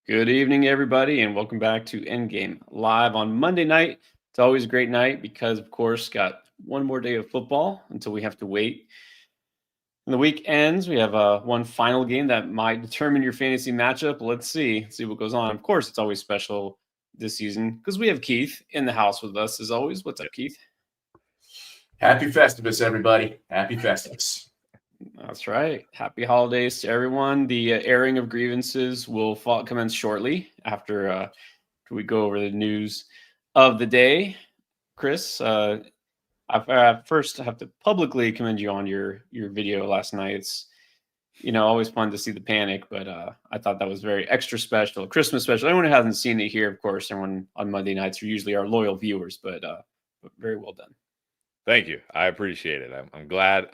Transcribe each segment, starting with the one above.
Good evening, everybody, and welcome back to Endgame live on Monday night. It's always a great night because, of course, got one more day of football until we have to wait. And the week ends. We have one final game that might determine your fantasy matchup. Let's see what goes on. Of course, it's always special this season because we have Keith in the house with us as always. What's up, Keith? Happy Festivus, everybody. Happy Festivus. That's right. Happy holidays to everyone. The airing of grievances will commence shortly after we go over the news of the day. Chris, I first have to publicly commend you on your video last night. It's always fun to see the panic, but I thought that was very extra special, Christmas special. Anyone who hasn't seen it here, of course, everyone on Monday nights are usually our loyal viewers, but very well done. Thank you. I appreciate it. I'm glad.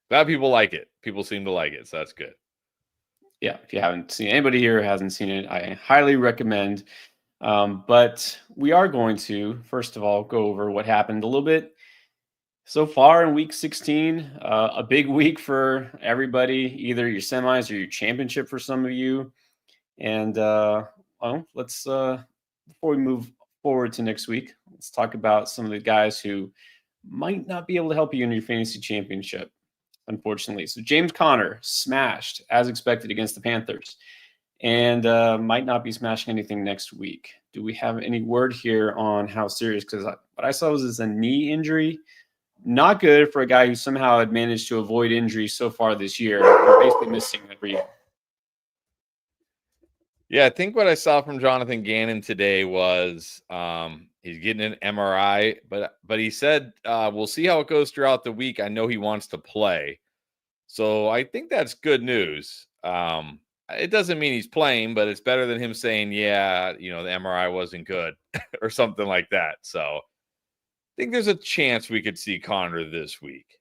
Glad people like it. People seem to like it, so that's good. Yeah, if you haven't seen anybody here who hasn't seen it, I highly recommend. But we are going to first of all go over what happened a little bit so far in week 16. A big week for everybody, either your semis or your championship for some of you. And let's before we move forward to next week, let's talk about some of the guys who might not be able to help you in your fantasy championship, unfortunately. So James Conner smashed as expected against the Panthers and might not be smashing anything next week. Do we have any word here on how serious? Because what I saw was a knee injury. Not good for a guy who somehow had managed to avoid injury so far this year. We're basically missing every year. Yeah, I think what I saw from Jonathan Gannon today was he's getting an MRI, but he said we'll see how it goes throughout the week. I know he wants to play, so I think that's good news. It doesn't mean he's playing, but it's better than him saying, yeah, the MRI wasn't good or something like that. So I think there's a chance we could see Conner this week.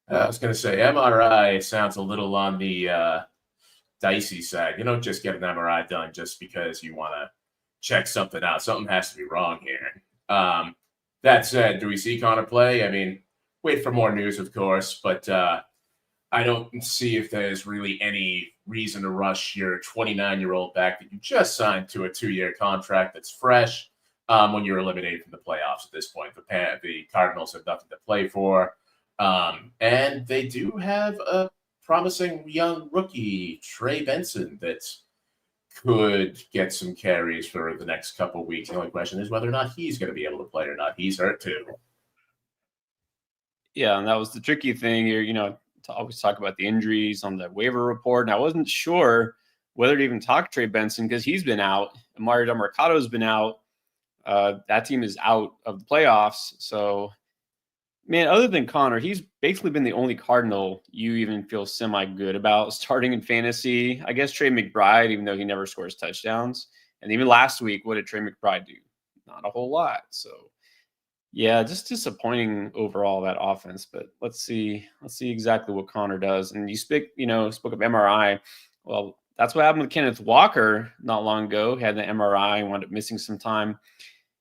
I was going to say MRI sounds a little on the dicey side. You don't just get an MRI done just because you want to check something out. Something has to be wrong here. That said, do we see Conner play? I mean, wait for more news, of course, but I don't see if there's really any reason to rush your 29-year-old back that you just signed to a 2-year contract that's fresh when you're eliminated from the playoffs at this point. The Cardinals have nothing to play for. And they do have a promising young rookie, Trey Benson, that could get some carries for the next couple of weeks. The only question is whether or not he's going to be able to play or not. He's hurt too. Yeah, and that was the tricky thing here, to always talk about the injuries on the waiver report. And I wasn't sure whether to even talk Trey Benson because he's been out. Mario Mercado's been out. That team is out of the playoffs. So, man, other than Conner, he's basically been the only Cardinal you even feel semi-good about starting in fantasy. I guess Trey McBride, even though he never scores touchdowns. And even last week, what did Trey McBride do? Not a whole lot. So, yeah, just disappointing overall that offense. But let's see exactly what Conner does. And you spoke of MRI. Well, that's what happened with Kenneth Walker not long ago. He had the MRI, wound up missing some time.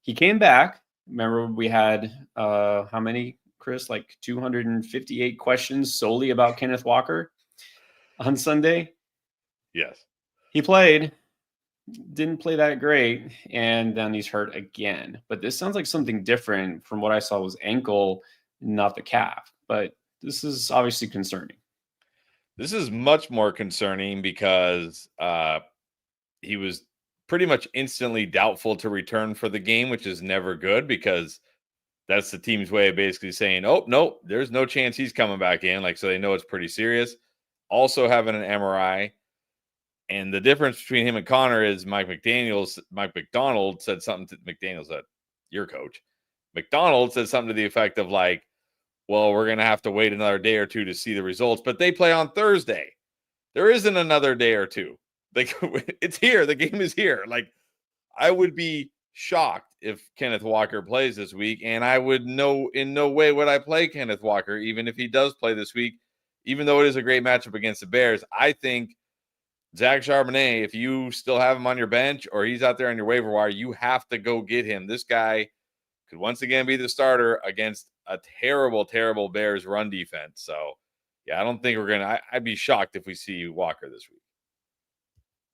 He came back. Remember, we had how many, Chris? Like 258 questions solely about Kenneth Walker on Sunday. Yes. He played. Didn't play that great, and then he's hurt again. But this sounds like something different from what I saw was ankle, not the calf. But this is obviously concerning. This is much more concerning because he was pretty much instantly doubtful to return for the game, which is never good because that's the team's way of basically saying, oh, no, there's no chance he's coming back in. So they know it's pretty serious. Also having an MRI. And the difference between him and Conner is Mike McDonald said something to McDaniels, your coach. McDonald said something to the effect of well, we're going to have to wait another day or two to see the results, but they play on Thursday. There isn't another day or two. It's here. The game is here. I would be shocked if Kenneth Walker plays this week, and I would know in no way would I play Kenneth Walker, even if he does play this week, even though it is a great matchup against the Bears. I think Zach Charbonnet, if you still have him on your bench or he's out there on your waiver wire, you have to go get him. This guy could once again be the starter against a terrible, terrible Bears run defense. So, yeah, I don't think we're going to – I'd be shocked if we see Walker this week.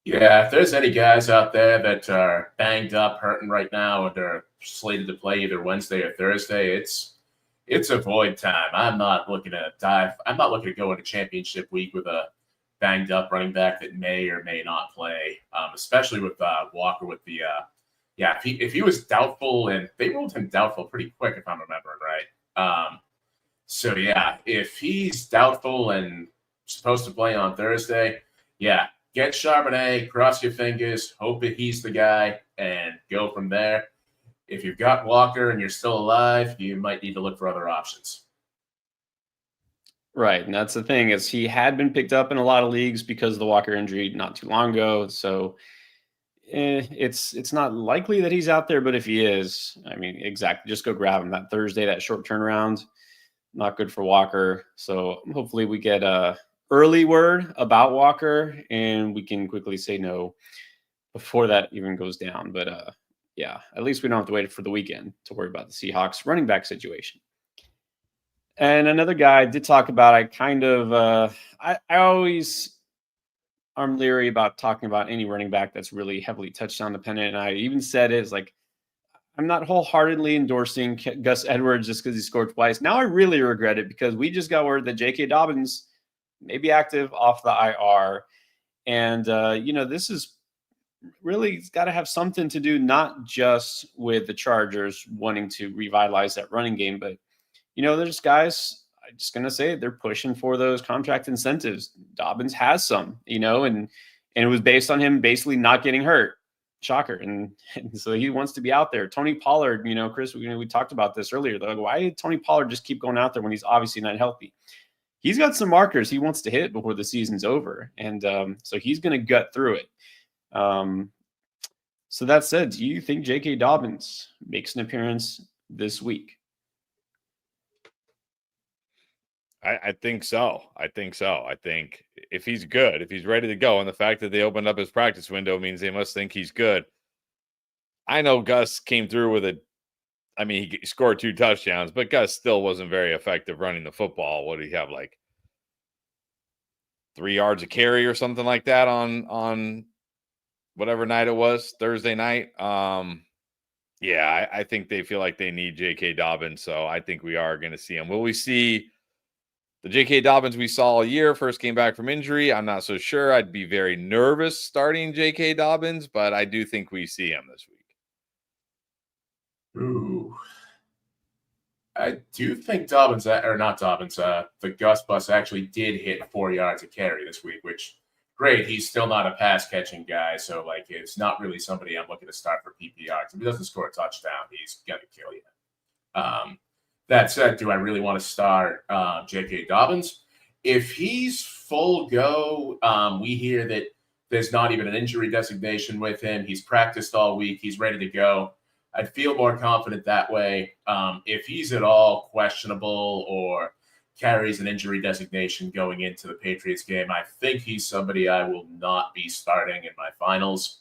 Yeah, if there's any guys out there that are banged up, hurting right now, and are slated to play either Wednesday or Thursday, it's a void time. I'm not looking to dive. I'm not looking to go into championship week with a banged up running back that may or may not play, especially with Walker with the yeah. If he was doubtful, and they ruled him doubtful pretty quick, if I'm remembering right. So yeah, if he's doubtful and supposed to play on Thursday, yeah, get Charbonnet, cross your fingers, hope that he's the guy, and go from there. If you've got Walker and you're still alive, you might need to look for other options. Right, and that's the thing is he had been picked up in a lot of leagues because of the Walker injury not too long ago. So it's not likely that he's out there, but if he is, I mean, exactly, just go grab him that Thursday, that short turnaround. Not good for Walker. So hopefully we get a early word about Walker and we can quickly say no before that even goes down. But yeah, at least we don't have to wait for the weekend to worry about the Seahawks running back situation. And another guy I did talk about, I kind of I always I'm leery about talking about any running back that's really heavily touchdown dependent. And I even said it is like I'm not wholeheartedly endorsing Gus Edwards just because he scored twice. Now I really regret it because we just got word that J.K. Dobbins may be active off the IR. And, this is really got to have something to do not just with the Chargers wanting to revitalize that running game, but, there's guys, I'm just going to say it, they're pushing for those contract incentives. Dobbins has some, and it was based on him basically not getting hurt. Shocker. And so he wants to be out there. Tony Pollard, Chris, we talked about this earlier. Like, why did Tony Pollard just keep going out there when he's obviously not healthy? He's got some markers he wants to hit before the season's over. And so he's going to gut through it. So that said, do you think J.K. Dobbins makes an appearance this week? I think so. I think if he's good, if he's ready to go, and the fact that they opened up his practice window means they must think he's good. I know Gus came through with he scored 2 touchdowns, but Gus still wasn't very effective running the football. What did he have, like 3 yards a carry or something like that on whatever night it was, Thursday night? Yeah, I think they feel like they need J.K. Dobbins, so I think we are going to see him. Will we see the J.K. Dobbins we saw all year, first came back from injury? I'm not so sure. I'd be very nervous starting J.K. Dobbins, but I do think we see him this week. Ooh. I do think the Gus bus actually did hit 4 yards a carry this week, which, great. He's still not a pass-catching guy, so, it's not really somebody I'm looking to start for PPR. If he doesn't score a touchdown, he's going to kill you. That said, do I really want to start J.K. Dobbins? If he's full go, we hear that there's not even an injury designation with him. He's practiced all week. He's ready to go. I'd feel more confident that way. If he's at all questionable or carries an injury designation going into the Patriots game, I think he's somebody I will not be starting in my finals.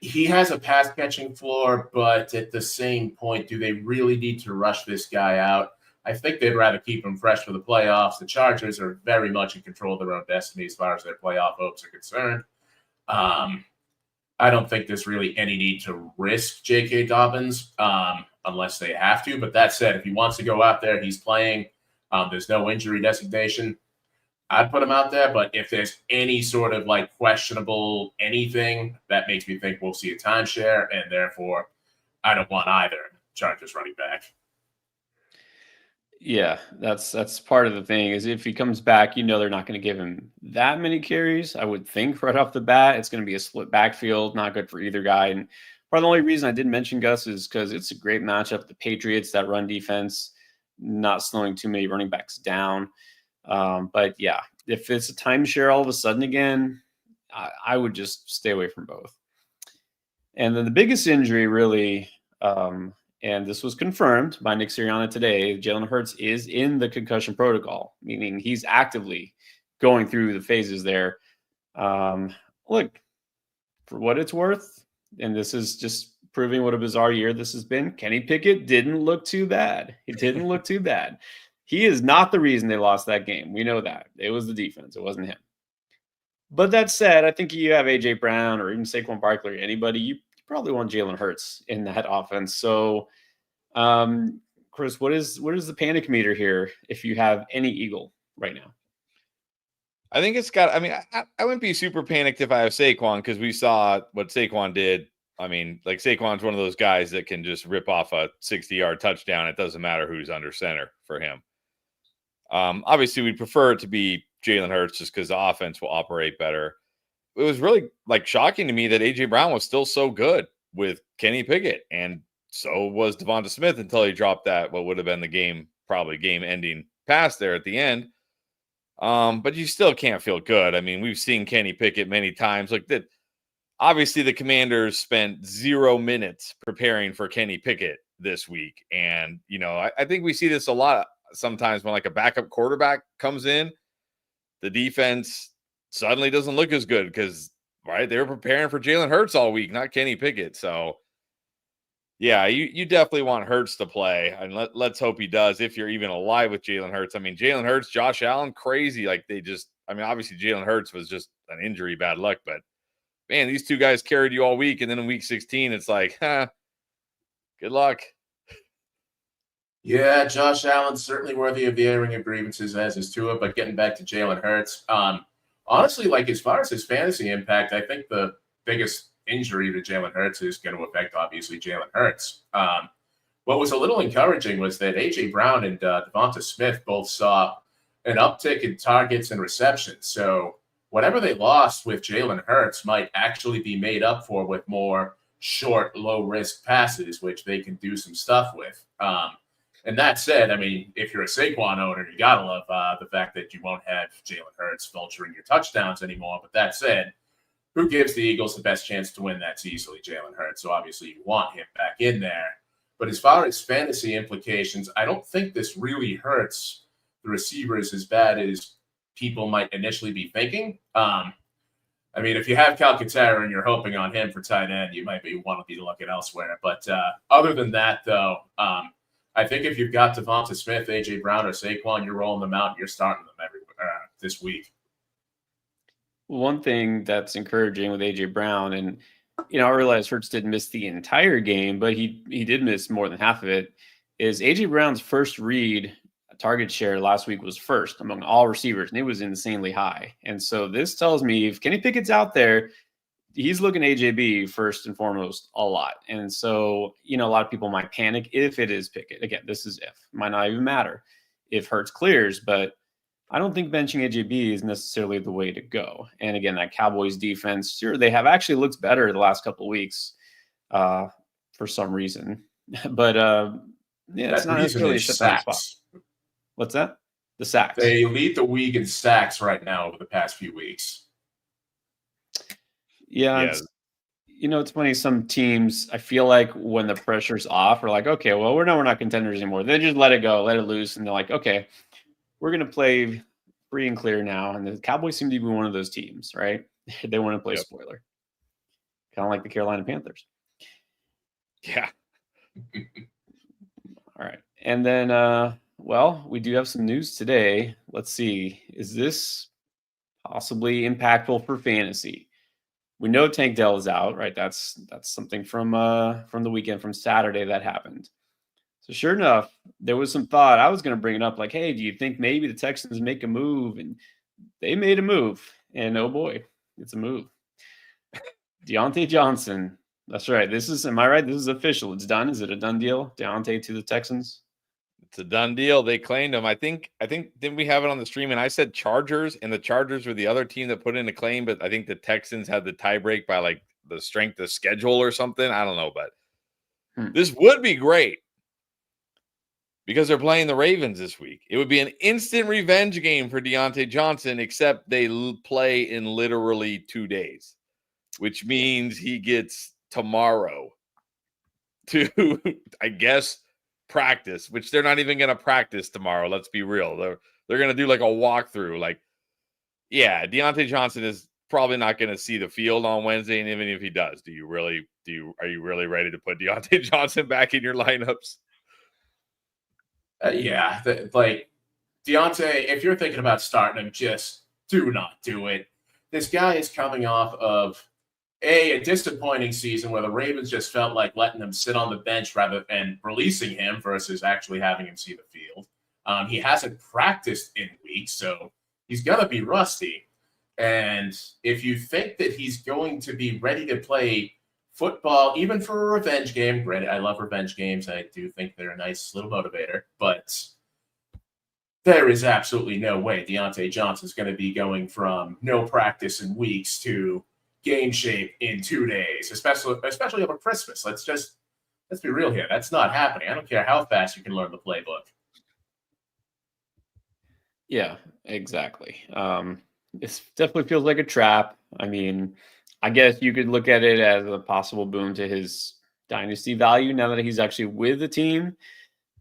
He has a pass-catching floor, but at the same point, do they really need to rush this guy out? I think they'd rather keep him fresh for the playoffs. The Chargers are very much in control of their own destiny as far as their playoff hopes are concerned. I don't think there's really any need to risk J.K. Dobbins unless they have to. But that said, if he wants to go out there, he's playing. There's no injury designation. I'd put him out there, but if there's any sort of questionable anything, that makes me think we'll see a timeshare, and therefore I don't want either Chargers running back. Yeah, that's part of the thing is if he comes back, they're not going to give him that many carries. I would think right off the bat, it's going to be a split backfield, not good for either guy. And part of the only reason I did mention Gus is because it's a great matchup. The Patriots, that run defense, not slowing too many running backs down. But yeah, if it's a timeshare all of a sudden again, I would just stay away from both. And then the biggest injury really, and this was confirmed by Nick Sirianni today, Jalen Hurts is in the concussion protocol, meaning he's actively going through the phases there. Look, for what it's worth, and this is just proving what a bizarre year this has been, Kenny Pickett didn't look too bad. He didn't look too bad. He is not the reason they lost that game. We know that. It was the defense. It wasn't him. But that said, I think you have AJ Brown or even Saquon Barkley or anybody, you probably want Jalen Hurts in that offense. So, Chris, what is the panic meter here if you have any Eagle right now? I think it's got. I mean, I wouldn't be super panicked if I have Saquon because we saw what Saquon did. I mean, like Saquon's one of those guys that can just rip off a 60-yard touchdown. It doesn't matter who's under center for him. Obviously, we'd prefer it to be Jalen Hurts just because the offense will operate better. It was really like shocking to me that AJ Brown was still so good with Kenny Pickett, and so was Devonta Smith until he dropped that what would have been the game-ending pass there at the end. But you still can't feel good. I mean, we've seen Kenny Pickett many times. Like that, obviously the Commanders spent 0 minutes preparing for Kenny Pickett this week. And, I think we see this a lot sometimes when like a backup quarterback comes in, the defense suddenly doesn't look as good because, right, they were preparing for Jalen Hurts all week, not Kenny Pickett. So, yeah, you definitely want Hurts to play, and let's hope he does if you're even alive with Jalen Hurts. I mean, Jalen Hurts, Josh Allen, crazy. Like obviously Jalen Hurts was just an injury, bad luck, but man, these two guys carried you all week, and then in week 16, it's like, good luck. Yeah, Josh Allen's certainly worthy of the airing of grievances, as is Tua, but getting back to Jalen Hurts, honestly, like as far as his fantasy impact, I think the biggest injury to Jalen Hurts is going to affect, obviously, Jalen Hurts. What was a little encouraging was that A.J. Brown and Devonta Smith both saw an uptick in targets and receptions. So whatever they lost with Jalen Hurts might actually be made up for with more short, low-risk passes, which they can do some stuff with. And that said, I mean, if you're a Saquon owner, you got to love the fact that you won't have Jalen Hurts vulturing your touchdowns anymore. But that said, who gives the Eagles the best chance to win? That's easily Jalen Hurts. So obviously you want him back in there. But as far as fantasy implications, I don't think this really hurts the receivers as bad as people might initially be thinking. I mean, if you have Calcaterra and you're hoping on him for tight end, you might want to be looking elsewhere. But other than that, though, I think if you've got Devonta Smith, A.J. Brown, or Saquon, you're rolling them out and you're starting them this week. One thing that's encouraging with A.J. Brown, and I realize Hurts didn't miss the entire game, but he did miss more than half of it, is A.J. Brown's first read target share last week was first among all receivers, and it was insanely high. And so this tells me if Kenny Pickett's out there, he's looking AJB first and foremost a lot. And so, a lot of people might panic if it is Pickett. Again, this is if. It might not even matter if Hurts clears, but I don't think benching AJB is necessarily the way to go. And again, that Cowboys defense, sure, they have actually looked better the last couple of weeks for some reason. But yeah, it's not necessarily a shutdown spot. What's that? The sacks. They lead the league in sacks right now over the past few weeks. Yeah. It's funny. Some teams, I feel like when the pressure's off, are like, okay, well, we're not contenders anymore. They just let it go, let it loose. And they're like, okay, we're going to play free and clear now. And the Cowboys seem to be one of those teams, right? They want to play spoiler. Kind of like the Carolina Panthers. Yeah. All right. And then, well, we do have some news today. Let's see. Is this possibly impactful for fantasy? We know Tank Dell is out, right? That's something from the weekend, from Saturday that happened. So sure enough, there was some thought. I was going to bring it up like, hey, do you think maybe the Texans make a move? And they made a move. And oh boy, it's a move. Deontay Johnson. That's right. Am I right? This is official. It's done. Is it a done deal? Deontay to the Texans? It's a done deal. They claimed him. I think didn't we have it on the stream? And I said Chargers, and the Chargers were the other team that put in a claim, but I think the Texans had the tiebreak by like the strength of schedule or something. I don't know, but this would be great because they're playing the Ravens this week. It would be an instant revenge game for Deontay Johnson, except they play in literally 2 days, which means he gets tomorrow to, I guess, practice, which they're not even going to practice tomorrow. Let's be real. They're going to do like a walkthrough. Like, yeah, Deontay Johnson is probably not going to see the field on Wednesday. And even if he does, are you really ready to put Deontay Johnson back in your lineups? Like Deontay, if you're thinking about starting him, just do not do it. this guy is coming off of a disappointing season where the Ravens just felt like letting him sit on the bench rather than releasing him versus actually having him see the field. He hasn't practiced in weeks, so he's going to be rusty. And if you think that he's going to be ready to play football, even for a revenge game, granted, I love revenge games. I do think they're a nice little motivator, but there is absolutely no way Deontay Johnson's going to be going from no practice in weeks to game shape in 2 days, especially over Christmas. Let's be real here. That's not happening. I don't care how fast you can learn the playbook. Yeah, exactly. This definitely feels like a trap. I mean, I guess you could look at it as a possible boon to his dynasty value now that he's actually with the team.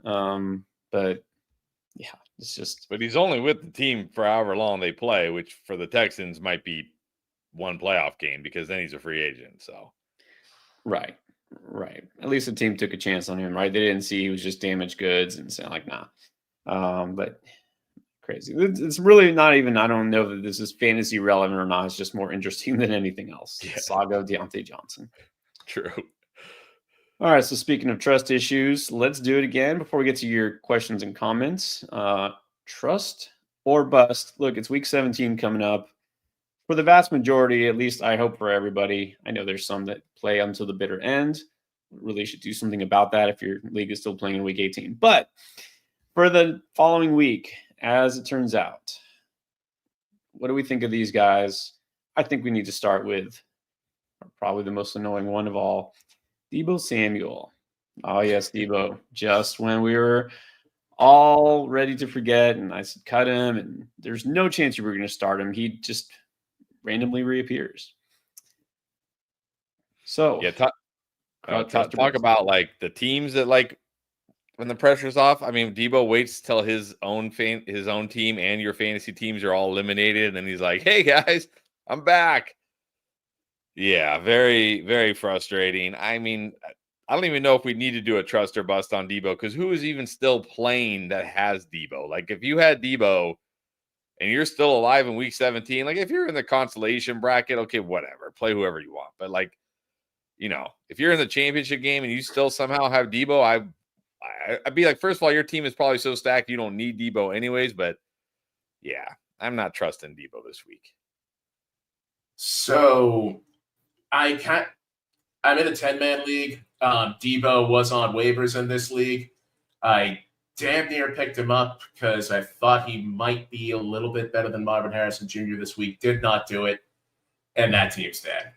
But yeah, it's just. But he's only with the team for however long they play, which for the Texans might be one playoff game because then he's a free agent. So, right. At least the team took a chance on him, right? They didn't see he was just damaged goods and saying like, nah. But crazy. It's really not even. I don't know that this is fantasy relevant or not. It's just more interesting than anything else. Yeah. Saga of Deontay Johnson. True. All right. So speaking of trust issues, let's do it again before we get to your questions and comments. Trust or bust. Look, it's week 17 coming up. For the vast majority, at least I hope for everybody. I know there's some that play until the bitter end. Really should do something about that if your league is still playing in week 18. But for the following week, as it turns out, what do we think of these guys? I think we need to start with probably the most annoying one of all, Deebo Samuel. Oh, yes, Deebo. Just when we were all ready to forget, and I said cut him, and there's no chance you were going to start him. He just randomly reappears. So, yeah, talk about like the teams that like when the pressure's off. I mean, Deebo waits till his own team and your fantasy teams are all eliminated, and then he's like, "Hey guys, I'm back." Yeah, very, very frustrating. I mean, I don't even know if we need to do a trust or bust on Deebo because who is even still playing that has Deebo? Like, if you had Deebo and you're still alive in week 17, like if you're in the consolation bracket, okay, whatever, play whoever you want. But like, if you're in the championship game and you still somehow have Deebo, I'd be like, first of all, your team is probably so stacked you don't need Deebo anyways. But yeah, I'm not trusting Deebo this week. So I'm in a 10-man league. Deebo was on waivers in this league. I damn near picked him up because I thought he might be a little bit better than Marvin Harrison Jr. this week. Did not do it, and that team's dead.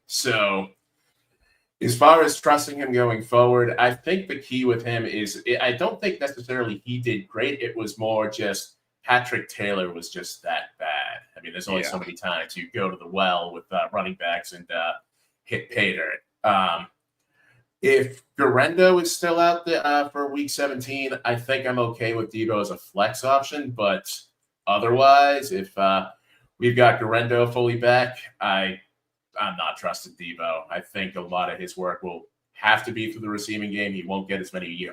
So as far as trusting him going forward, I think the key with him is I don't think necessarily he did great. It was more just Patrick Taylor was just that bad. I mean, there's only so many times you go to the well with running backs and hit pay dirt. If Garendo is still out there for week 17, I think I'm okay with Deebo as a flex option. But otherwise, if we've got Garendo fully back, I'm not trusting Deebo. I think a lot of his work will have to be through the receiving game. He won't get as many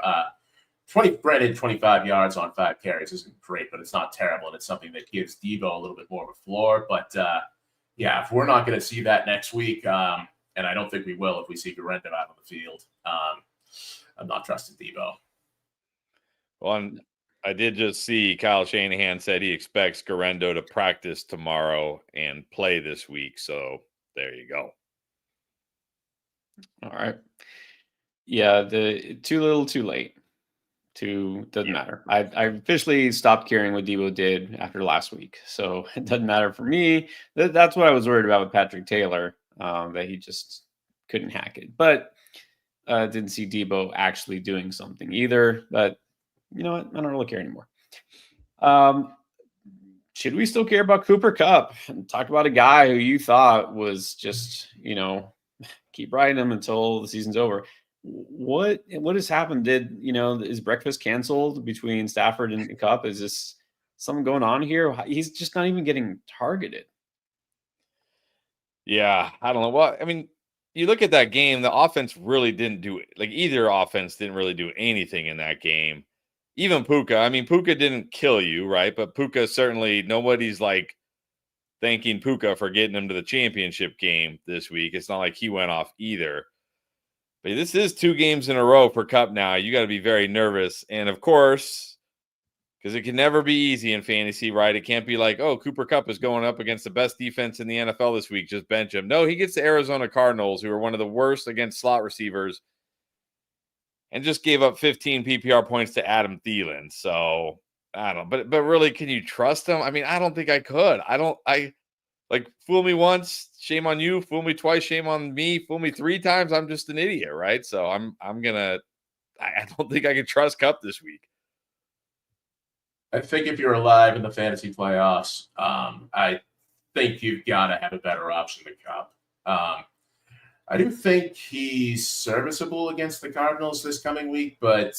25 yards on 5 carries isn't great, but it's not terrible, and it's something that gives Deebo a little bit more of a floor. But yeah, if we're not going to see that next week, and I don't think we will if we see Garendo out on the field, I'm not trusting Deebo. Well, I did just see Kyle Shanahan said he expects Garendo to practice tomorrow and play this week. So there you go. All right. Yeah, the too little, too late. Doesn't matter. I officially stopped caring what Deebo did after last week, so it doesn't matter for me. That's what I was worried about with Patrick Taylor, that he just couldn't hack it. But didn't see Deebo actually doing something either. But you know what? I don't really care anymore. Should we still care about Cooper Kupp? Talk about a guy who you thought was just, keep riding him until the season's over. What has happened? Is breakfast canceled between Stafford and Kupp? Is this something going on here? He's just not even getting targeted. Yeah, I don't know. Well, I mean, you look at that game, the offense really didn't do it. Like either offense didn't really do anything in that game. Even Puka. I mean, Puka didn't kill you, right? But Puka certainly, nobody's like thanking Puka for getting him to the championship game this week. It's not like he went off either. But this is 2 games in a row for Kupp now. You got to be very nervous. And, of course, because it can never be easy in fantasy, right? It can't be like, oh, Cooper Kupp is going up against the best defense in the NFL this week. Just bench him. No, he gets the Arizona Cardinals, who are one of the worst against slot receivers, and just gave up 15 PPR points to Adam Thielen. So, I don't know. But really, can you trust him? I mean, I don't think I could. Fool me once, shame on you. Fool me twice, shame on me. Fool me 3 times, I'm just an idiot, right? So I don't think I can trust Kupp this week. I think if you're alive in the fantasy playoffs, I think you've got to have a better option than Kupp. I do think he's serviceable against the Cardinals this coming week, but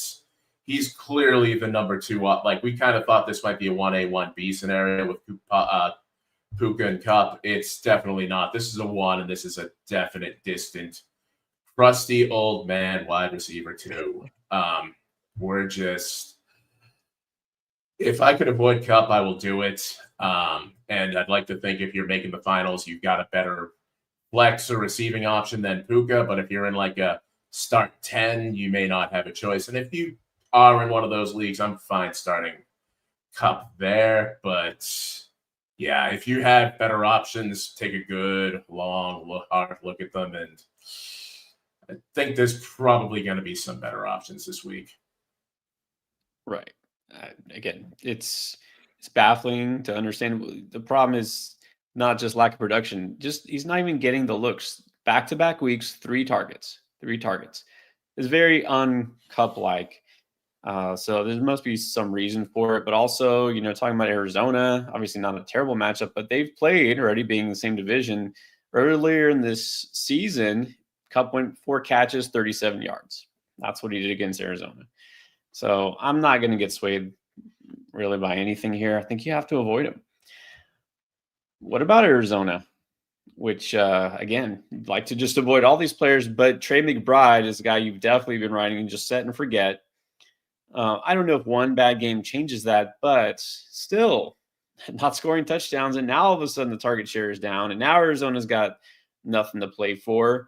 he's clearly the number 2. Like, we kind of thought this might be a 1A, 1B scenario with Puka and Kupp. It's definitely not. This is a 1, and this is a definite distant, crusty old man wide receiver 2. If I could avoid Kupp, I will do it. And I'd like to think if you're making the finals, you've got a better flex or receiving option than Puka. But if you're in like a start 10, you may not have a choice. And if you are in one of those leagues, I'm fine starting Kupp there. But yeah, if you have better options, take a good, hard look at them. And I think there's probably going to be some better options this week. Right. Again, it's baffling to understand. The problem is not just lack of production. Just he's not even getting the looks. Back-to-back weeks, 3 targets. It's very un-Kupp-like. So there must be some reason for it. But also, talking about Arizona, obviously not a terrible matchup, but they've played already being in the same division. Earlier in this season, Kupp went 4 catches, 37 yards. That's what he did against Arizona. So I'm not going to get swayed really by anything here. I think you have to avoid him. What about Arizona? Which, again, you'd like to just avoid all these players, but Trey McBride is a guy you've definitely been riding and just set and forget. I don't know if one bad game changes that, but still not scoring touchdowns. And now all of a sudden the target share is down, and now Arizona's got nothing to play for.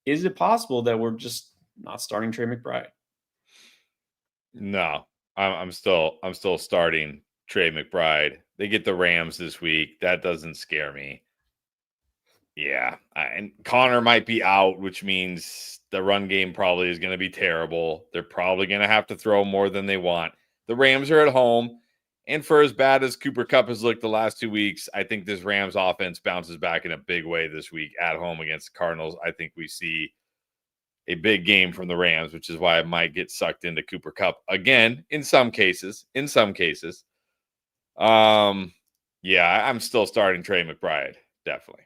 Is it possible that we're just not starting Trey McBride? No, I'm still starting Trey McBride. They get the Rams this week. That doesn't scare me. Yeah, and Connor might be out, which means the run game probably is going to be terrible. They're probably going to have to throw more than they want. The Rams are at home, and for as bad as Cooper Kupp has looked the last 2 weeks, I think this Rams offense bounces back in a big way this week at home against the Cardinals. I think we see a big game from the Rams, which is why I might get sucked into Cooper Kupp again in some cases. Yeah, I'm still starting Trey McBride, definitely.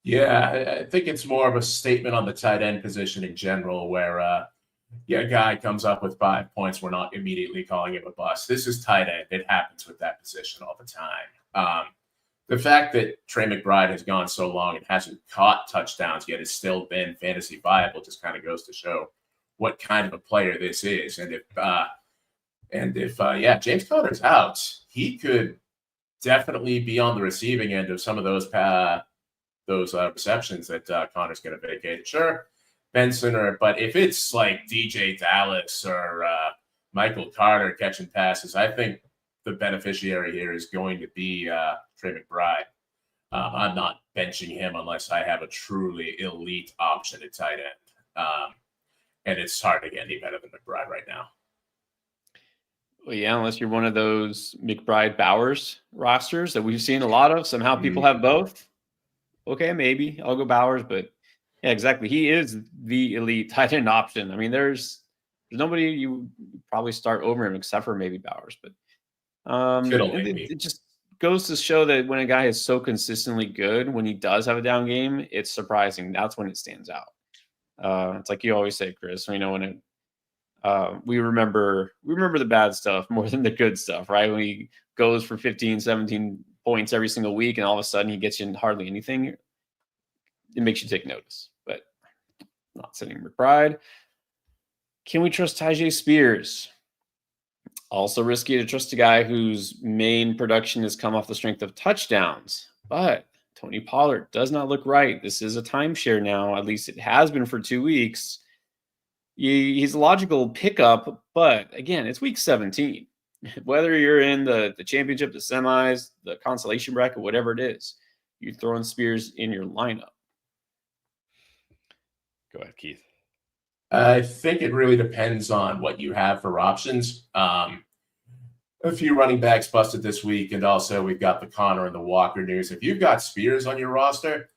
Yeah, I think it's more of a statement on the tight end position in general where, a guy comes up with 5 points. We're not immediately calling him a bust. This is tight end. It happens with that position all the time. The fact that Trey McBride has gone so long and hasn't caught touchdowns yet has still been fantasy viable just kind of goes to show what kind of a player this is. And if James Conner's out, he could definitely be on the receiving end of some of those receptions that Connor's going to vacate. Sure, Benson, but if it's like DJ Dallas or Michael Carter catching passes, I think the beneficiary here is going to be Trey McBride. I'm not benching him unless I have a truly elite option at tight end. And it's hard to get any better than McBride right now. Well, yeah, unless you're one of those McBride Bowers rosters that we've seen a lot of. Somehow people have both. Okay, maybe I'll go Bowers, but yeah, exactly. He is the elite tight end option. I mean, there's nobody you probably start over him except for maybe Bowers, but it just goes to show that when a guy is so consistently good, when he does have a down game, it's surprising. That's when it stands out. It's like you always say, Chris. When we remember the bad stuff more than the good stuff, right? When he goes for 15, 17 points every single week, and all of a sudden he gets you hardly anything, it makes you take notice. But not sitting McBride. Can we trust Tyjae Spears? Also risky to trust a guy whose main production has come off the strength of touchdowns. But Tony Pollard does not look right. This is a timeshare now. At least it has been for 2 weeks. He's a logical pickup, but again, it's week 17. Whether you're in the championship, the semis, the consolation bracket, whatever it is, you're throwing Spears in your lineup. Go ahead, Keith. I think it really depends on what you have for options. A few running backs busted this week, and also we've got the Connor and the Walker news. If you've got Spears on your roster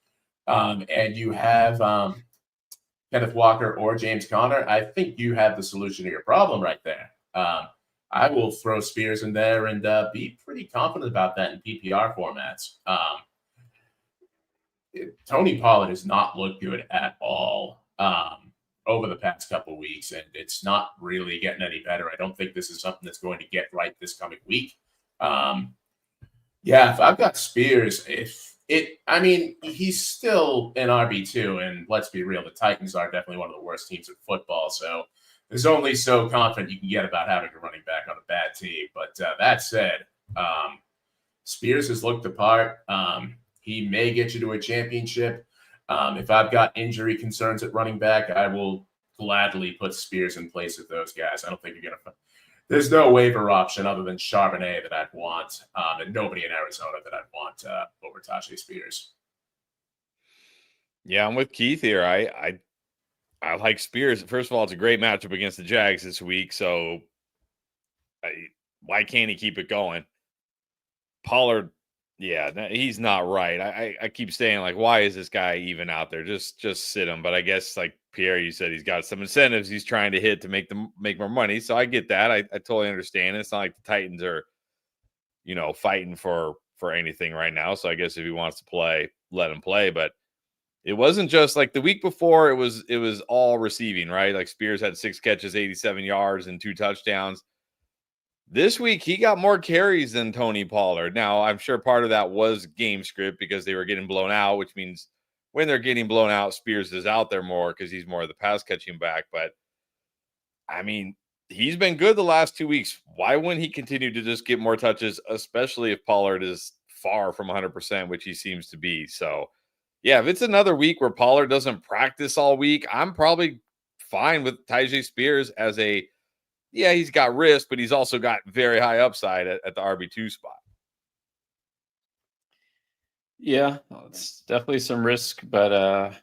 and you have Kenneth Walker or James Conner, I think you have the solution to your problem right there. I will throw Spears in there and be pretty confident about that in PPR formats. Tony Pollard has not looked good at all over the past couple of weeks, and it's not really getting any better. I don't think this is something that's going to get right this coming week. If I've got Spears, he's still an RB2, and let's be real, the Titans are definitely one of the worst teams in football, so there's only so confident you can get about having a running back on a bad team. But that said, Spears has looked the part. He may get you to a championship. If I've got injury concerns at running back, I will gladly put Spears in place of those guys. I don't think you're going to – there's no waiver option other than Charbonnet that I'd want, and nobody in Arizona that I'd want over Tajay Spears. Yeah, I'm with Keith here. I like Spears. First of all, it's a great matchup against the Jags this week, so why can't he keep it going? Pollard – yeah, he's not right. I keep saying, like, why is this guy even out there? Just sit him. But I guess, like Pierre, you said, he's got some incentives he's trying to hit to make more money. So I get that. I totally understand. It's not like the Titans are, fighting for anything right now. So I guess if he wants to play, let him play. But it wasn't just like the week before. It was all receiving, right? Like Spears had 6 catches, 87 yards, and 2 touchdowns. This week, he got more carries than Tony Pollard. Now, I'm sure part of that was game script because they were getting blown out, which means when they're getting blown out, Spears is out there more because he's more of the pass-catching back. But, he's been good the last 2 weeks. Why wouldn't he continue to just get more touches, especially if Pollard is far from 100%, which he seems to be? So, yeah, if it's another week where Pollard doesn't practice all week, I'm probably fine with Tajay Spears as he's got risk, but he's also got very high upside at the RB2 spot. Yeah, it's definitely some risk, but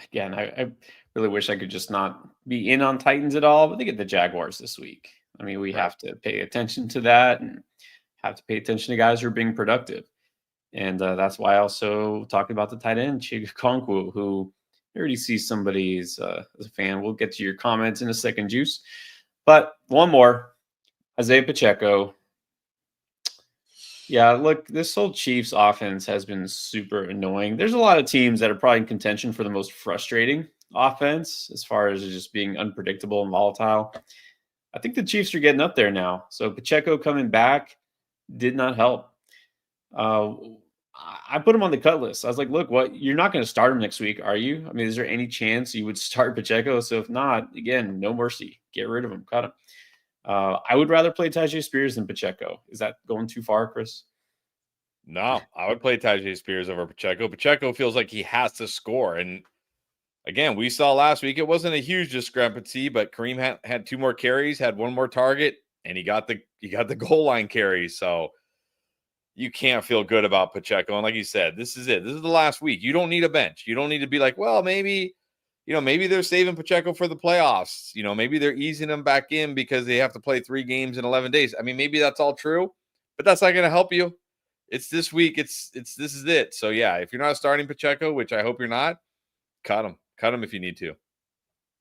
again, I really wish I could just not be in on Titans at all, but they get the Jaguars this week. We have to pay attention to that and have to pay attention to guys who are being productive. And that's why I also talked about the tight end, Chigoziem Okonkwo, who I already see somebody as a fan. We'll get to your comments in a second, Juice. But one more, Isaiah Pacheco. Yeah, look, this whole Chiefs offense has been super annoying. There's a lot of teams that are probably in contention for the most frustrating offense as far as just being unpredictable and volatile. I think the Chiefs are getting up there now. So Pacheco coming back did not help. I put him on the cut list. I was like, look, you're not going to start him next week, are you? Is there any chance you would start Pacheco? So if not, again, no mercy. Get rid of him. Cut him. I would rather play Tajay Spears than Pacheco. Is that going too far, Chris? No, I would play Tajay Spears over Pacheco. Pacheco feels like he has to score. And again, we saw last week, it wasn't a huge discrepancy, but Kareem had 2 more carries, had 1 more target, and he got the goal line carries. So you can't feel good about Pacheco. And like you said, this is it. This is the last week. You don't need a bench. You don't need to be like, well, maybe they're saving Pacheco for the playoffs. Maybe they're easing him back in because they have to play 3 games in 11 days. Maybe that's all true, but that's not going to help you. It's this week. This is it. So yeah, if you're not starting Pacheco, which I hope you're not, cut him if you need to.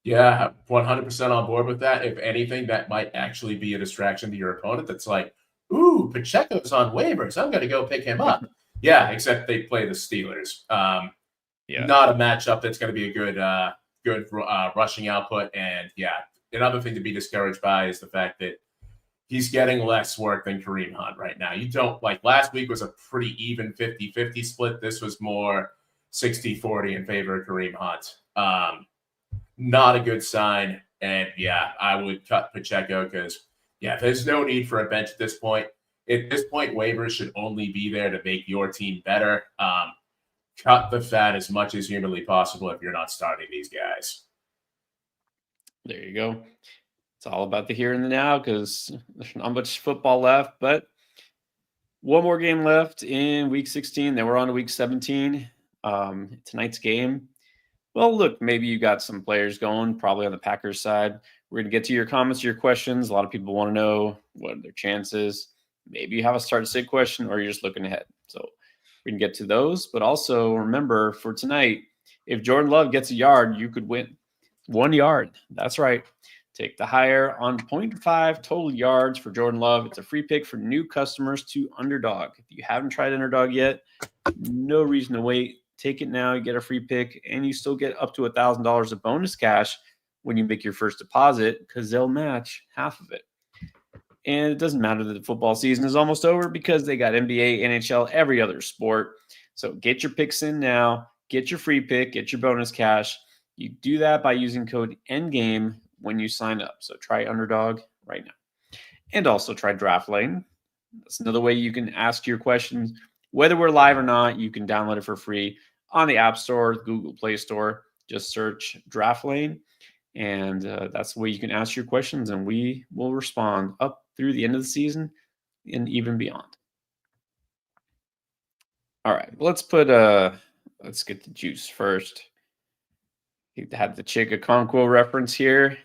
Yeah, 100% on board with that. If anything, that might actually be a distraction to your opponent. That's like, ooh, Pacheco's on waivers. I'm going to go pick him up. Yeah, except they play the Steelers. Not a matchup that's going to be a good rushing output. And yeah, another thing to be discouraged by is the fact that he's getting less work than Kareem Hunt right now. You don't like last week was a pretty even 50-50 split. This was more 60-40 in favor of Kareem Hunt. Not a good sign. And yeah, I would cut Pacheco because Yeah, there's no need for a bench at this point. At this point, waivers should only be there to make your team better. Cut the fat as much as humanly possible if you're not starting these guys. There you go. It's all about the here and the now because there's not much football left, but one more game left in week 16. Then we're on to week 17. Tonight's game. Well, look, maybe you got some players going, probably on the Packers side. We're going to get to your comments, your questions. A lot of people want to know what are their chances. Maybe you have a start sit question or you're just looking ahead. So we can get to those. But also remember for tonight, if Jordan Love gets a yard, you could win 1 yard. That's right. Take the higher on 0.5 total yards for Jordan Love. It's a free pick for new customers to Underdog. If you haven't tried Underdog yet, no reason to wait. Take it now. You get a free pick, and you still get up to $1,000 of bonus cash when you make your first deposit because they'll match half of it. And it doesn't matter that the football season is almost over because they got NBA, NHL, every other sport. So get your picks in now. Get your free pick. Get your bonus cash. You do that by using code ENDGAME when you sign up. So try Underdog right now. And also try DraftLane. That's another way you can ask your questions. Whether we're live or not, you can download it for free on the App Store, Google Play Store. Just search DraftLane. And that's the way you can ask your questions, and we will respond up through the end of the season and even beyond. All right, let's get the juice first. He had the Chigoziem Okonkwo reference here.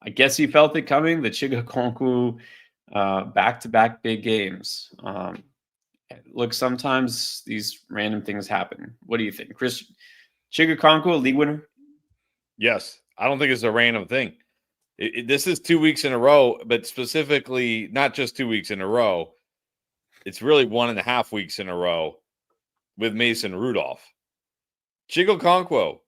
I guess he felt it coming. The Chigoziem Okonkwo back-to-back big games. Look, sometimes these random things happen. What do you think, Chris? Chigoziem Okonkwo, league winner? Yes. I don't think it's a random thing. This is 2 weeks in a row, but specifically not just 2 weeks in a row. It's really 1.5 weeks in a row with Mason Rudolph. Chigoziem Okonkwo,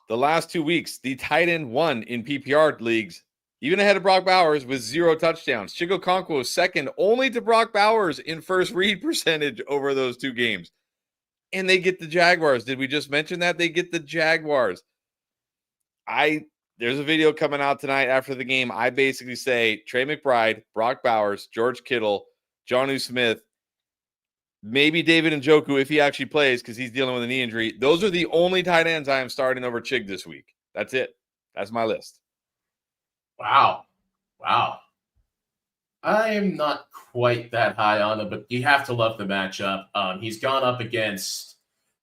the last 2 weeks, the tight end 1 in PPR leagues, even ahead of Brock Bowers with 0 touchdowns. Chigoziem Okonkwo is second only to Brock Bowers in first read percentage over those 2 games. And they get the Jaguars. Did we just mention that? They get the Jaguars. There's a video coming out tonight after the game. I basically say Trey McBride, Brock Bowers, George Kittle, Jonnu Smith, maybe David Njoku if he actually plays because he's dealing with a knee injury. Those are the only tight ends I am starting over Chig this week. That's it. That's my list. Wow. I am not quite that high on him, but you have to love the matchup. He's gone up against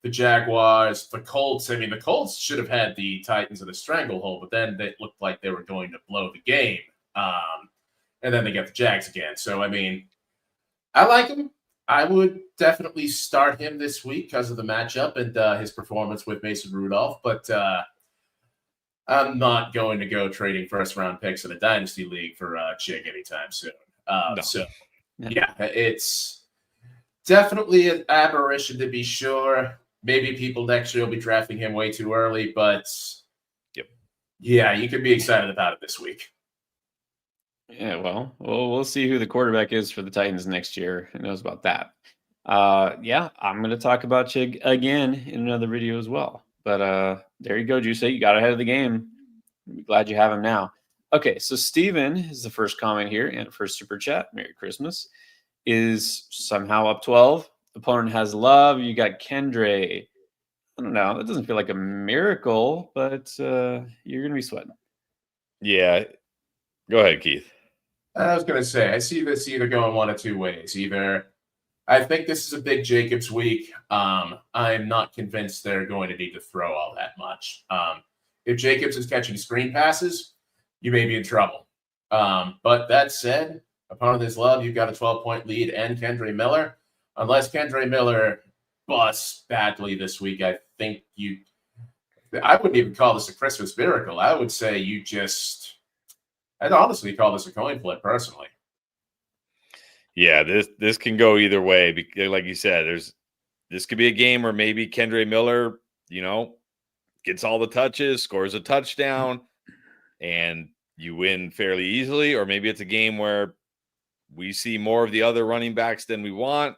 the Jaguars, the Colts. I mean, the Colts should have had the Titans in a stranglehold, but then they looked like they were going to blow the game. And then they get the Jags again. So, I mean, I like him. I would definitely start him this week because of the matchup and his performance with Mason Rudolph. But I'm not going to go trading first-round picks in a dynasty league for Chig anytime soon. No. So, yeah, it's definitely an aberration to be sure. Maybe people next year will be drafting him way too early, but yeah, you could be excited about it this week. Yeah, well, we'll see who the quarterback is for the Titans next year. Who knows about that? Yeah, I'm going to talk about Chig again in another video as well. But there you go, Juice. You got ahead of the game. I'm glad you have him now. Okay, so Steven is the first comment here and first super chat. Merry Christmas. Is somehow up 12. Opponent has Love. You got Kendre. I don't know. That doesn't feel like a miracle, but you're going to be sweating. Yeah. Go ahead, Keith. I was going to say, I see this either going one of two ways. Either I think this is a big Jacobs week. I'm not convinced they're going to need to throw all that much. If Jacobs is catching screen passes, you may be in trouble. But that said, opponent is Love. You've got a 12-point lead and Kendre Miller. Unless Kendre Miller busts badly this week, I wouldn't even call this a Christmas miracle. I would say I'd honestly call this a coin flip personally. Yeah, this can go either way. Because, like you said, this could be a game where maybe Kendre Miller, gets all the touches, scores a touchdown, and you win fairly easily. Or maybe it's a game where we see more of the other running backs than we want.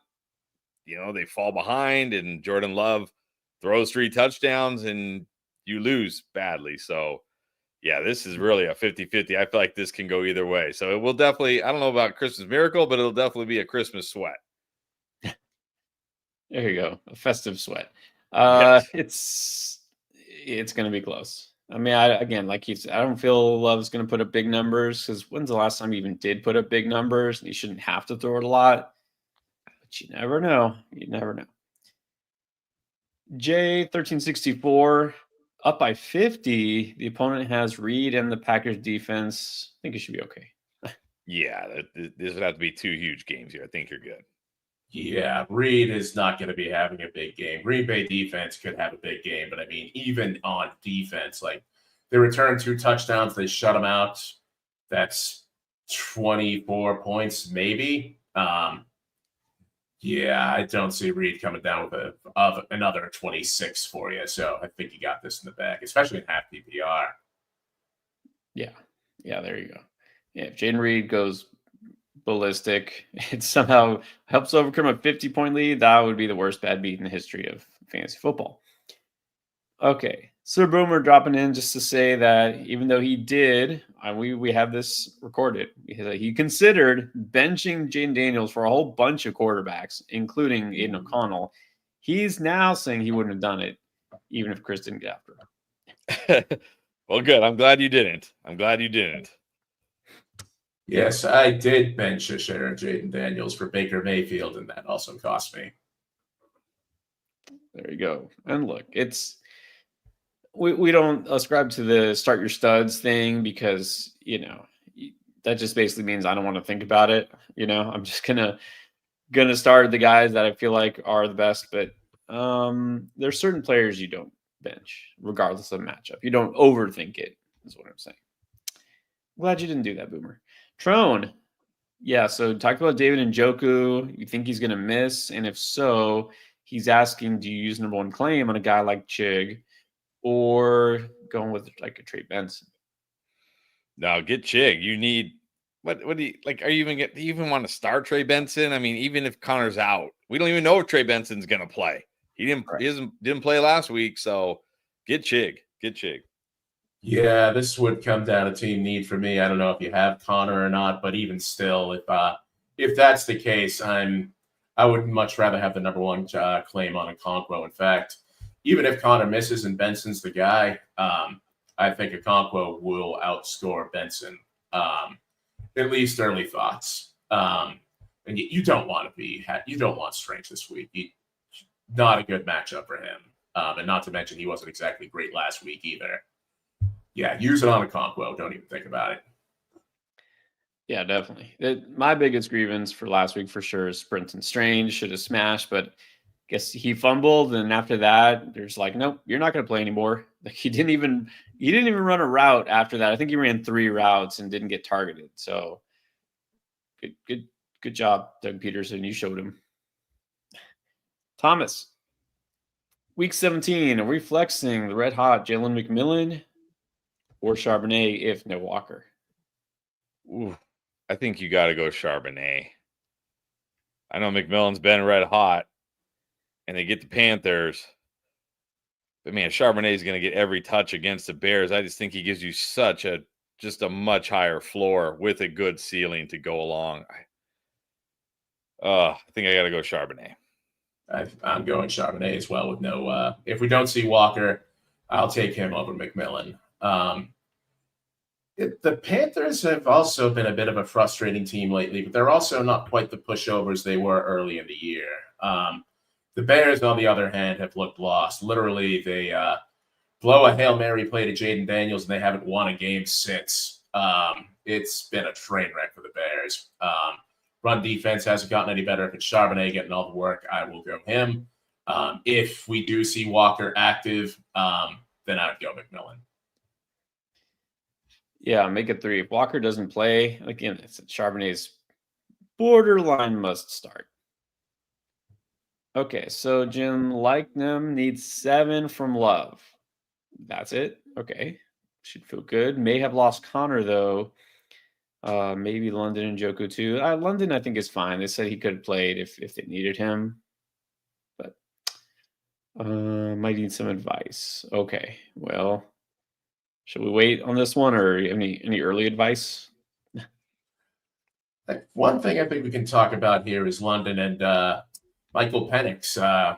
They fall behind, and Jordan Love throws 3 touchdowns, and you lose badly. So, Yeah, this is really a 50-50. I feel like this can go either way. So it will definitely, I don't know about Christmas miracle, but it'll definitely be a Christmas sweat. There you go. A festive sweat. Yes. It's going to be close. I mean, again, like you said, I don't feel Love's going to put up big numbers because when's the last time he even did put up big numbers? And he shouldn't have to throw it a lot. But you never know. You never know. J1364 up by 50. The opponent has Reed and the Packers defense. I think it should be okay. Yeah, this would have to be 2 huge games here. I think you're good. Yeah, Reed is not going to be having a big game. Green Bay defense could have a big game, but I mean, even on defense, like they return 2 touchdowns, they shut them out. That's 24 points, maybe. Yeah, I don't see Reed coming down with another 26 for you. So I think you got this in the bag, especially in half PPR. Yeah, there you go. Yeah, if Jaden Reed goes ballistic, it somehow helps overcome a 50-point lead, that would be the worst bad beat in the history of fantasy football. Okay, Sir Boomer dropping in just to say that even though he did, we have this recorded, he considered benching Jaden Daniels for a whole bunch of quarterbacks, including Aiden O'Connell. He's now saying he wouldn't have done it, even if Chris didn't get after him. Well, good. I'm glad you didn't. Yes, I did bench a share of Jaden Daniels for Baker Mayfield, and that also cost me. There you go. And look, we don't ascribe to the start your studs thing because, that just basically means I don't want to think about it. I'm just gonna start the guys that I feel like are the best, but there's certain players you don't bench regardless of the matchup. You don't overthink it, is what I'm saying. Glad you didn't do that, Boomer. Trone. Yeah, so talk about David Njoku. You think he's going to miss? And if so, he's asking, do you use number 1 claim on a guy like Chig or going with like a Trey Benson? No, get Chig. You need what do you like? Do you even want to start Trey Benson? I mean, even if Connor's out, we don't even know if Trey Benson's going to play. He didn't play last week, so get Chig. Yeah, this would come down to team need for me. I don't know if you have Connor or not, but even still, if that's the case, I would much rather have the number 1 claim on Okonkwo. In fact, even if Connor misses and Benson's the guy, I think Okonkwo will outscore Benson. At least early thoughts. And you don't want strength this week. Not a good matchup for him. And not to mention he wasn't exactly great last week either. Yeah, use it on Okonkwo. Don't even think about it. Yeah, definitely. My biggest grievance for last week for sure is Brenton Strange. Should have smashed, but guess he fumbled, and after that, there's like, nope, you're not going to play anymore. Like he didn't even run a route after that. I think he ran 3 routes and didn't get targeted. So good job, Doug Peterson. You showed him. Thomas, week 17. Are we flexing the red hot Jalen McMillan or Charbonnet if no Walker? Ooh, I think you got to go Charbonnet. I know McMillan's been red hot, and they get the Panthers. But, man, Charbonnet is going to get every touch against the Bears. I just think he gives you just a much higher floor with a good ceiling to go along. I think I got to go Charbonnet. I'm going Charbonnet as well with no if we don't see Walker, I'll take him over McMillan. The Panthers have also been a bit of a frustrating team lately, but they're also not quite the pushovers they were early in the year. The Bears, on the other hand, have looked lost. Literally, they blow a Hail Mary play to Jaden Daniels, and they haven't won a game since. It's been a train wreck for the Bears. Run defense hasn't gotten any better. If it's Charbonnet getting all the work, I will go him. If we do see Walker active, then I would go McMillan. Yeah, make it 3. If Walker doesn't play, again, it's Charbonnet's borderline must start. Okay, so Jim Liknam needs 7 from Love. That's it. Okay, should feel good. May have lost Connor though. Maybe London and Njoku too. London, I think, is fine. They said he could have played if they needed him, but might need some advice. Okay, well, Should we wait on this one, or any early advice? One thing I think we can talk about here is London and Michael Penix.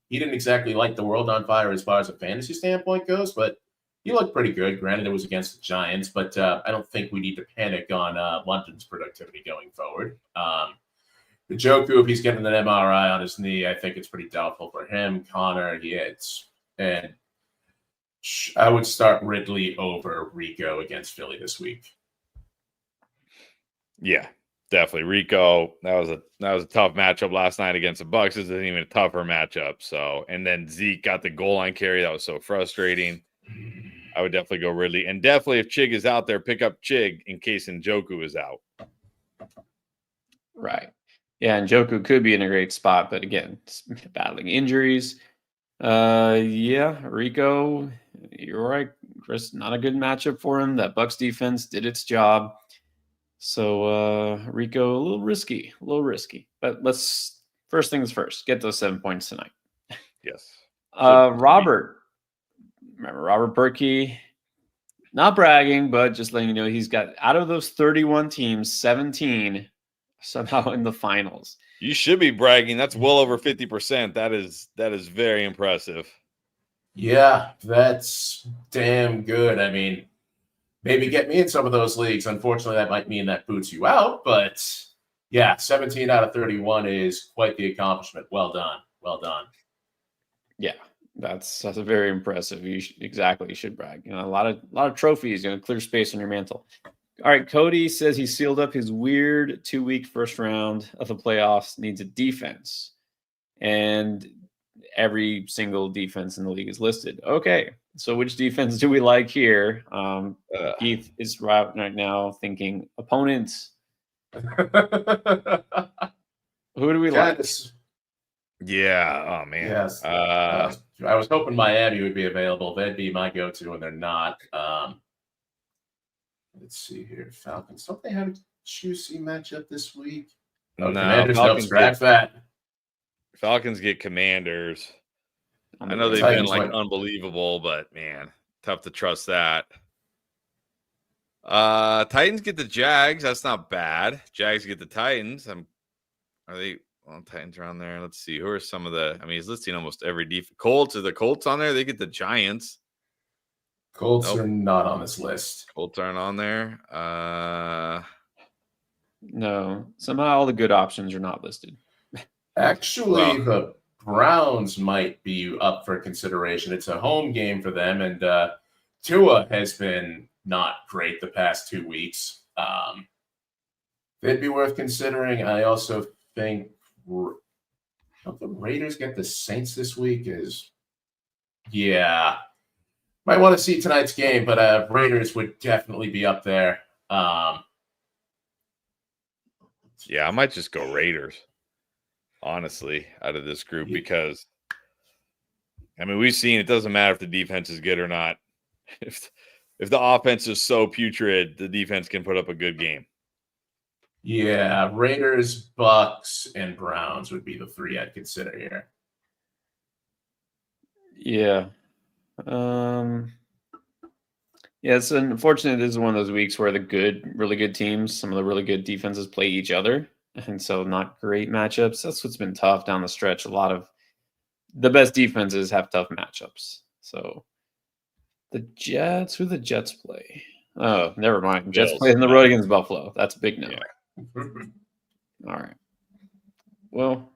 He didn't exactly light the world on fire as far as a fantasy standpoint goes, but he looked pretty good. Granted, it was against the Giants, but I don't think we need to panic on London's productivity going forward. The Joku, if he's getting an MRI on his knee, I think it's pretty doubtful for him. Connor, and I would start Ridley over Rico against Philly this week. Yeah, definitely. Rico, that was a tough matchup last night against the Bucs. This isn't even a tougher matchup. So, and then Zeke got the goal line carry. That was so frustrating. I would definitely go Ridley. And definitely if Chig is out there, pick up Chig in case Njoku is out. Right. Yeah, and Njoku could be in a great spot, but again, battling injuries. Yeah, Rico, you're right, Chris. Not a good matchup for him. That Bucs defense did its job. So Rico, a little risky. But first things first, get those 7 points tonight. Yes. Robert. Remember Robert Berkey, not bragging, but just letting you know he's got, out of those 31 teams, 17 somehow in the finals. You should be bragging. That's well over 50%. That is very impressive. Yeah, that's damn good. I mean, maybe get me in some of those leagues. Unfortunately, that might mean that boots you out, but yeah, 17 out of 31 is quite the accomplishment. Well done. Yeah, that's a very impressive. You should brag. A lot of trophies. Clear space on your mantle. All right, Cody says he sealed up his weird 2-week first round of the playoffs. Needs a defense, and every single defense in the league is listed. Okay, so which defense do we like here? Keith is right now thinking opponents. Who do we like? Yeah. Oh man. Yes. I was hoping Miami would be available. They'd be my go-to, and they're not. Let's see here. Falcons. Don't they have a juicy matchup this week? No, Commanders. No, scratch that. Falcons get Commanders. I know they've been unbelievable, but man, tough to trust that. Titans get the Jags. That's not bad. Jags get the Titans. Titans are on there. Let's see. Who are some of the? I mean, he's listing almost every defense. Colts. Are the Colts on there? They get the Giants. Colts are not on this list. Colts aren't on there. No. Somehow all the good options are not listed. Actually, the Browns might be up for consideration. It's a home game for them, and Tua has been not great the past 2 weeks. They'd be worth considering. I also think the Raiders get the Saints this week. Might want to see tonight's game, but Raiders would definitely be up there. Yeah, I might just go Raiders, honestly, out of this group, because, I mean, we've seen it doesn't matter if the defense is good or not. If the offense is so putrid, the defense can put up a good game. Yeah, Raiders, Bucks, and Browns would be the three I'd consider here. Yeah. Yeah, it's unfortunate. This is one of those weeks where really good teams, some of the really good defenses play each other. And so not great matchups. That's what's been tough down the stretch. A lot of the best defenses have tough matchups. So the Jets, who the Jets play? Oh, never mind. Jets play in the road against Buffalo. That's a big no. Yeah. All right. Well,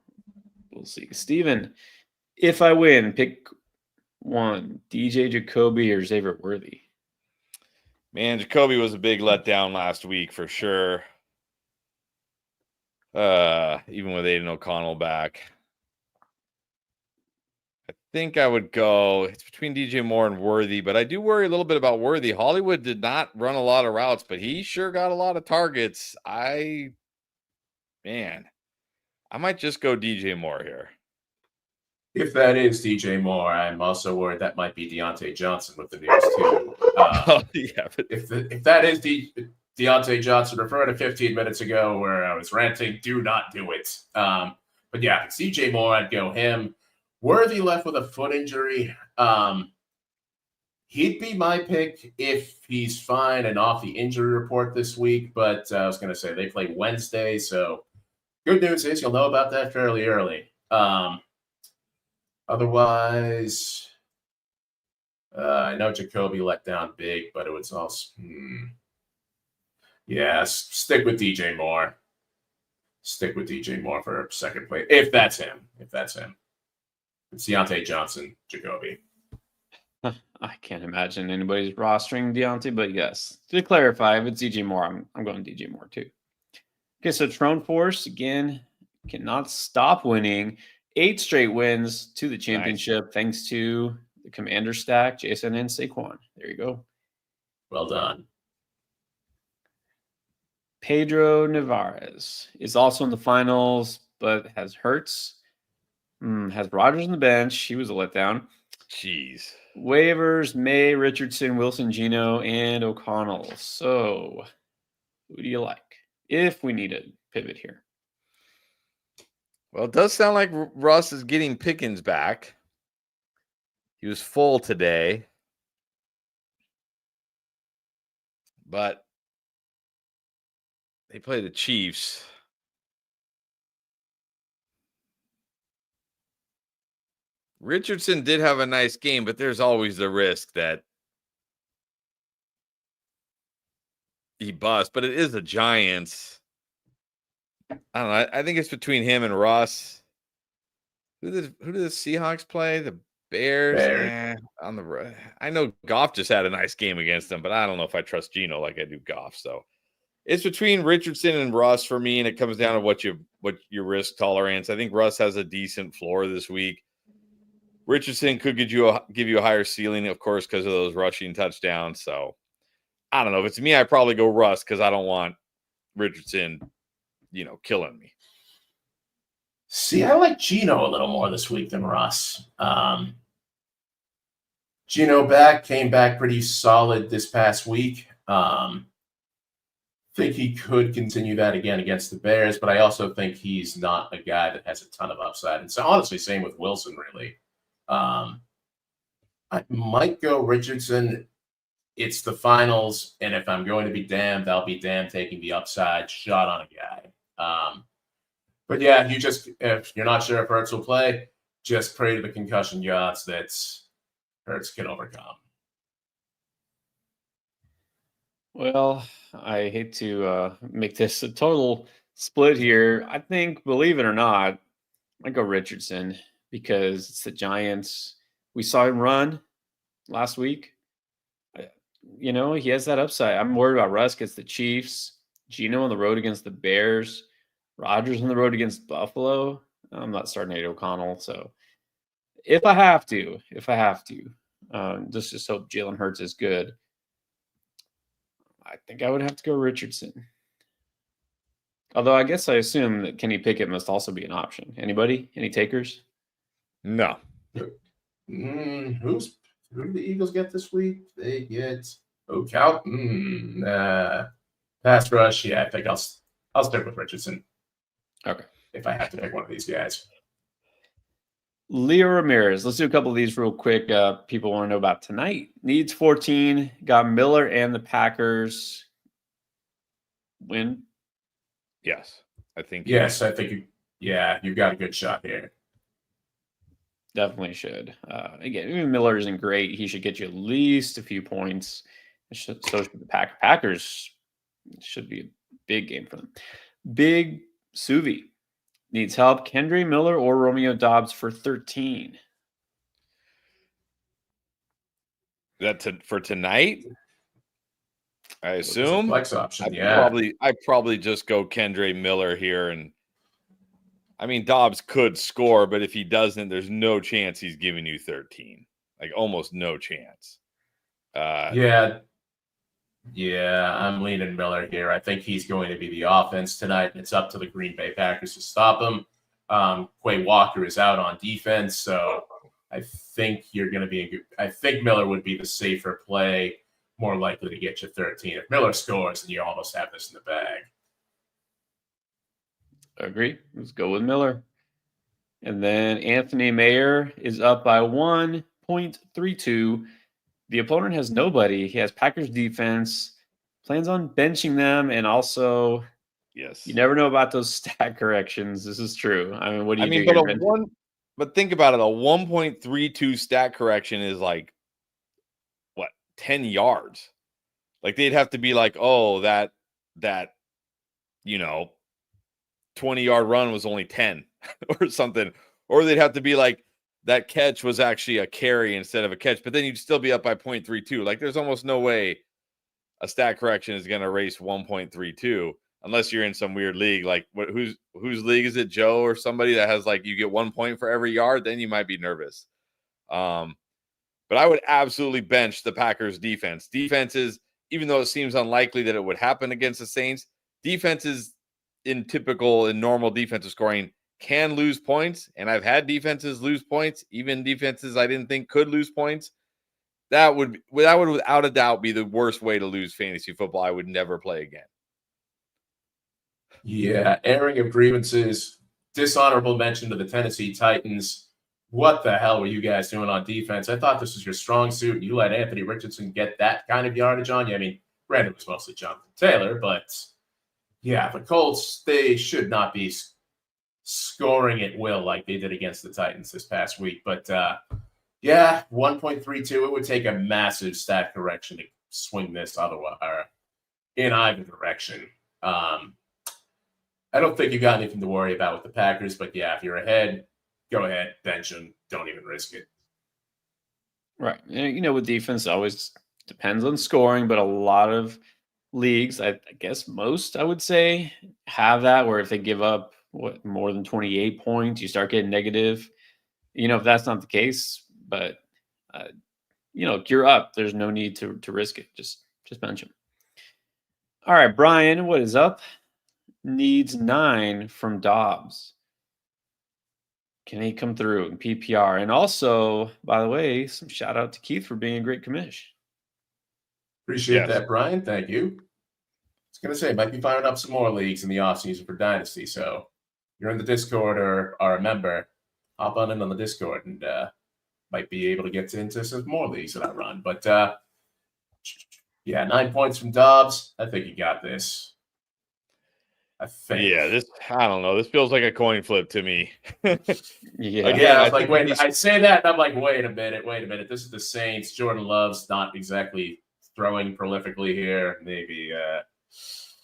we'll see. Steven, if I win, pick one, DJ Jacoby or Xavier Worthy. Man, Jacoby was a big letdown last week for sure. Even with Aiden O'Connell back. I think I would go, it's between DJ Moore and Worthy, but I do worry a little bit about Worthy. Hollywood did not run a lot of routes, but he sure got a lot of targets. I might just go DJ Moore here. If that is DJ Moore, I'm also worried that might be Deontay Johnson with the news too. If that is Deontay Johnson, refer to 15 minutes ago where I was ranting, do not do it. But yeah, if it's DJ Moore, I'd go him. Worthy left with a foot injury. He'd be my pick if he's fine and off the injury report this week. But I was going to say they play Wednesday, so good news is you'll know about that fairly early. Otherwise, I know Jacoby let down big, but it was also stick with DJ Moore. Stick with DJ Moore for second place if that's him. It's Deontay Johnson, Jacoby. I can't imagine anybody's rostering Deontay, but yes, to clarify, if it's DJ Moore, I'm going DJ Moore too. Okay, so Trone Force again cannot stop winning. 8 straight wins to the championship, thanks to the Commander stack, Jason and Saquon. There you go. Well done. Pedro Nevarez is also in the finals, but has Hurts, has Rodgers on the bench. He was a letdown. Jeez. Waivers, May, Richardson, Wilson, Gino, and O'Connell. So, who do you like if we need a pivot here? Well, it does sound like Russ is getting Pickens back. He was full today. But they play the Chiefs. Richardson did have a nice game, but there's always the risk that he busts. But it is the Giants. I don't know. I think it's between him and Russ. Who did the Seahawks play? The Bears. On the I know Goff just had a nice game against them, but I don't know if I trust Gino like I do Goff. So it's between Richardson and Russ for me, and it comes down to what your risk tolerance. I think Russ has a decent floor this week. Richardson could give you a higher ceiling, of course, because of those rushing touchdowns. So I don't know. If it's me, I'd probably go Russ because I don't want Richardson, killing me. See, I like Gino a little more this week than Russ. Gino came back pretty solid this past week. Think he could continue that again against the Bears, but I also think he's not a guy that has a ton of upside. And so honestly, same with Wilson, really. I might go Richardson. It's the finals, and if I'm going to be damned, I'll be damned taking the upside shot on a guy. But yeah, if you're not sure if Hurts will play, just pray to the concussion gods that Hurts can overcome. Well, I hate to make this a total split here. I think, believe it or not, I go Richardson because it's the Giants. We saw him run last week. He has that upside. I'm worried about Russ against the Chiefs, Gino on the road against the Bears, Rodgers on the road against Buffalo. I'm not starting Nate O'Connell. So if I have to, just hope Jalen Hurts is good. I think I would have to go Richardson. Although I guess I assume that Kenny Pickett must also be an option. Anybody? Any takers? No. Who do the Eagles get this week? They get O'Connell. Pass rush. Yeah, I think I'll stick with Richardson. Okay. If I have to pick one of these guys. Leo Ramirez. Let's do a couple of these real quick. People want to know about tonight. Needs 14. Got Miller and the Packers. Win? Yes. I think. Yes, I think you've got a good shot here. Definitely should. Again, even Miller isn't great. He should get you at least a few points. So should the Packers. Should be a big game for them. Big Suvi needs help. Kendry Miller or Romeo Doubs for 13. For tonight, I assume. Flex option, yeah. I probably just go Kendry Miller here, and I mean Dobbs could score, but if he doesn't, there's no chance he's giving you 13. Like almost no chance. Yeah, I'm leaning Miller here. I think he's going to be the offense tonight, and it's up to the Green Bay Packers to stop him. Quay Walker is out on defense, so I think I think Miller would be the safer play, more likely to get you 13. If Miller scores, then you almost have this in the bag. Agree. Let's go with Miller. And then Anthony Mayer is up by 1.32. the opponent has nobody. He has Packers defense, plans on benching them, and also Yes. you never know about those stat corrections. This is true. I mean, what do you do here? But think about it. A 1.32 stat correction is like what, 10 yards? Like they'd have to be like, oh, that 20-yard run was only 10 or something. Or they'd have to be like that catch was actually a carry instead of a catch, but then you'd still be up by 0.32. Like there's almost no way a stat correction is going to erase 1.32 unless you're in some weird league. Like whose league is it, Joe or somebody that has like you get 1 point for every yard? Then you might be nervous. But I would absolutely bench the Packers defense. Defenses, even though it seems unlikely that it would happen against the Saints, defenses in normal defensive scoring can lose points. And I've had defenses lose points, even defenses I didn't think could lose points. That would without a doubt be the worst way to lose fantasy football. I would never play again. Yeah, airing of grievances, dishonorable mention to the Tennessee Titans. What the hell were you guys doing on defense? I thought this was your strong suit. You let Anthony Richardson get that kind of yardage on you. I mean, granted, it was mostly Jonathan Taylor, but yeah, the Colts, they should not be scoring at will like they did against the Titans this past week. But yeah, 1.32, it would take a massive stat correction to swing this otherwise, or in either direction. I don't think you got anything to worry about with the Packers, but yeah, if you're ahead, go ahead, bench them. Don't even risk it. Right. With defense, it always depends on scoring, but a lot of leagues, I guess most, I would say, have that where if they give up more than 28 points, you start getting negative. If that's not the case, but if you're up, there's no need to risk it. Just bench them. All right, Brian, what is up? Needs 9 from Dobbs. Can he come through in PPR? And also, by the way, some shout out to Keith for being a great commish. Appreciate that, Brian. Thank you. I was going to say, might be firing up some more leagues in the offseason for Dynasty. So you're in the Discord or are a member, hop on in on the Discord and might be able to get into some more leagues that I run. But yeah, 9 points from Dobbs. I think you got this. I think. Yeah, I don't know. This feels like a coin flip to me. Yeah. Again, I say that and I'm like, wait a minute. This is the Saints. Jordan Love's not exactly throwing prolifically here. Maybe.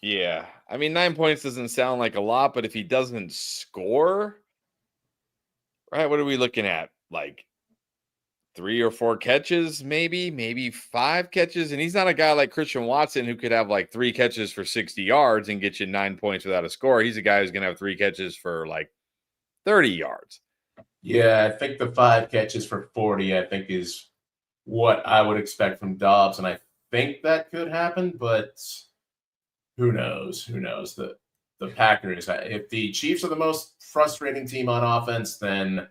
Yeah. I mean, 9 points doesn't sound like a lot, but if he doesn't score, right, what are we looking at? Like 3 or 4 catches, maybe 5 catches. And he's not a guy like Christian Watson who could have like 3 catches for 60 yards and get you 9 points without a score. He's a guy who's going to have 3 catches for like 30 yards. Yeah, I think the 5 catches for 40, I think, is what I would expect from Dobbs. And I think that could happen, but who knows? The Packers, if the Chiefs are the most frustrating team on offense, then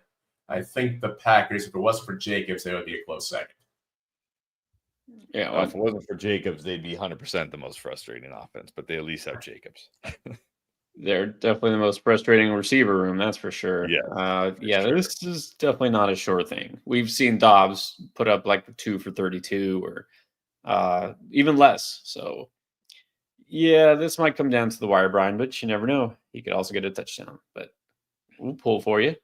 I think the Packers, if it wasn't for Jacobs, they would be a close second. Yeah, well, if it wasn't for Jacobs, they'd be 100% the most frustrating offense, but they at least have Jacobs. They're definitely the most frustrating receiver room, that's for sure. Yeah, this is definitely not a sure thing. We've seen Dobbs put up like 2 for 32 or even less. So, yeah, this might come down to the wire, Brian, but you never know. He could also get a touchdown, but we'll pull for you.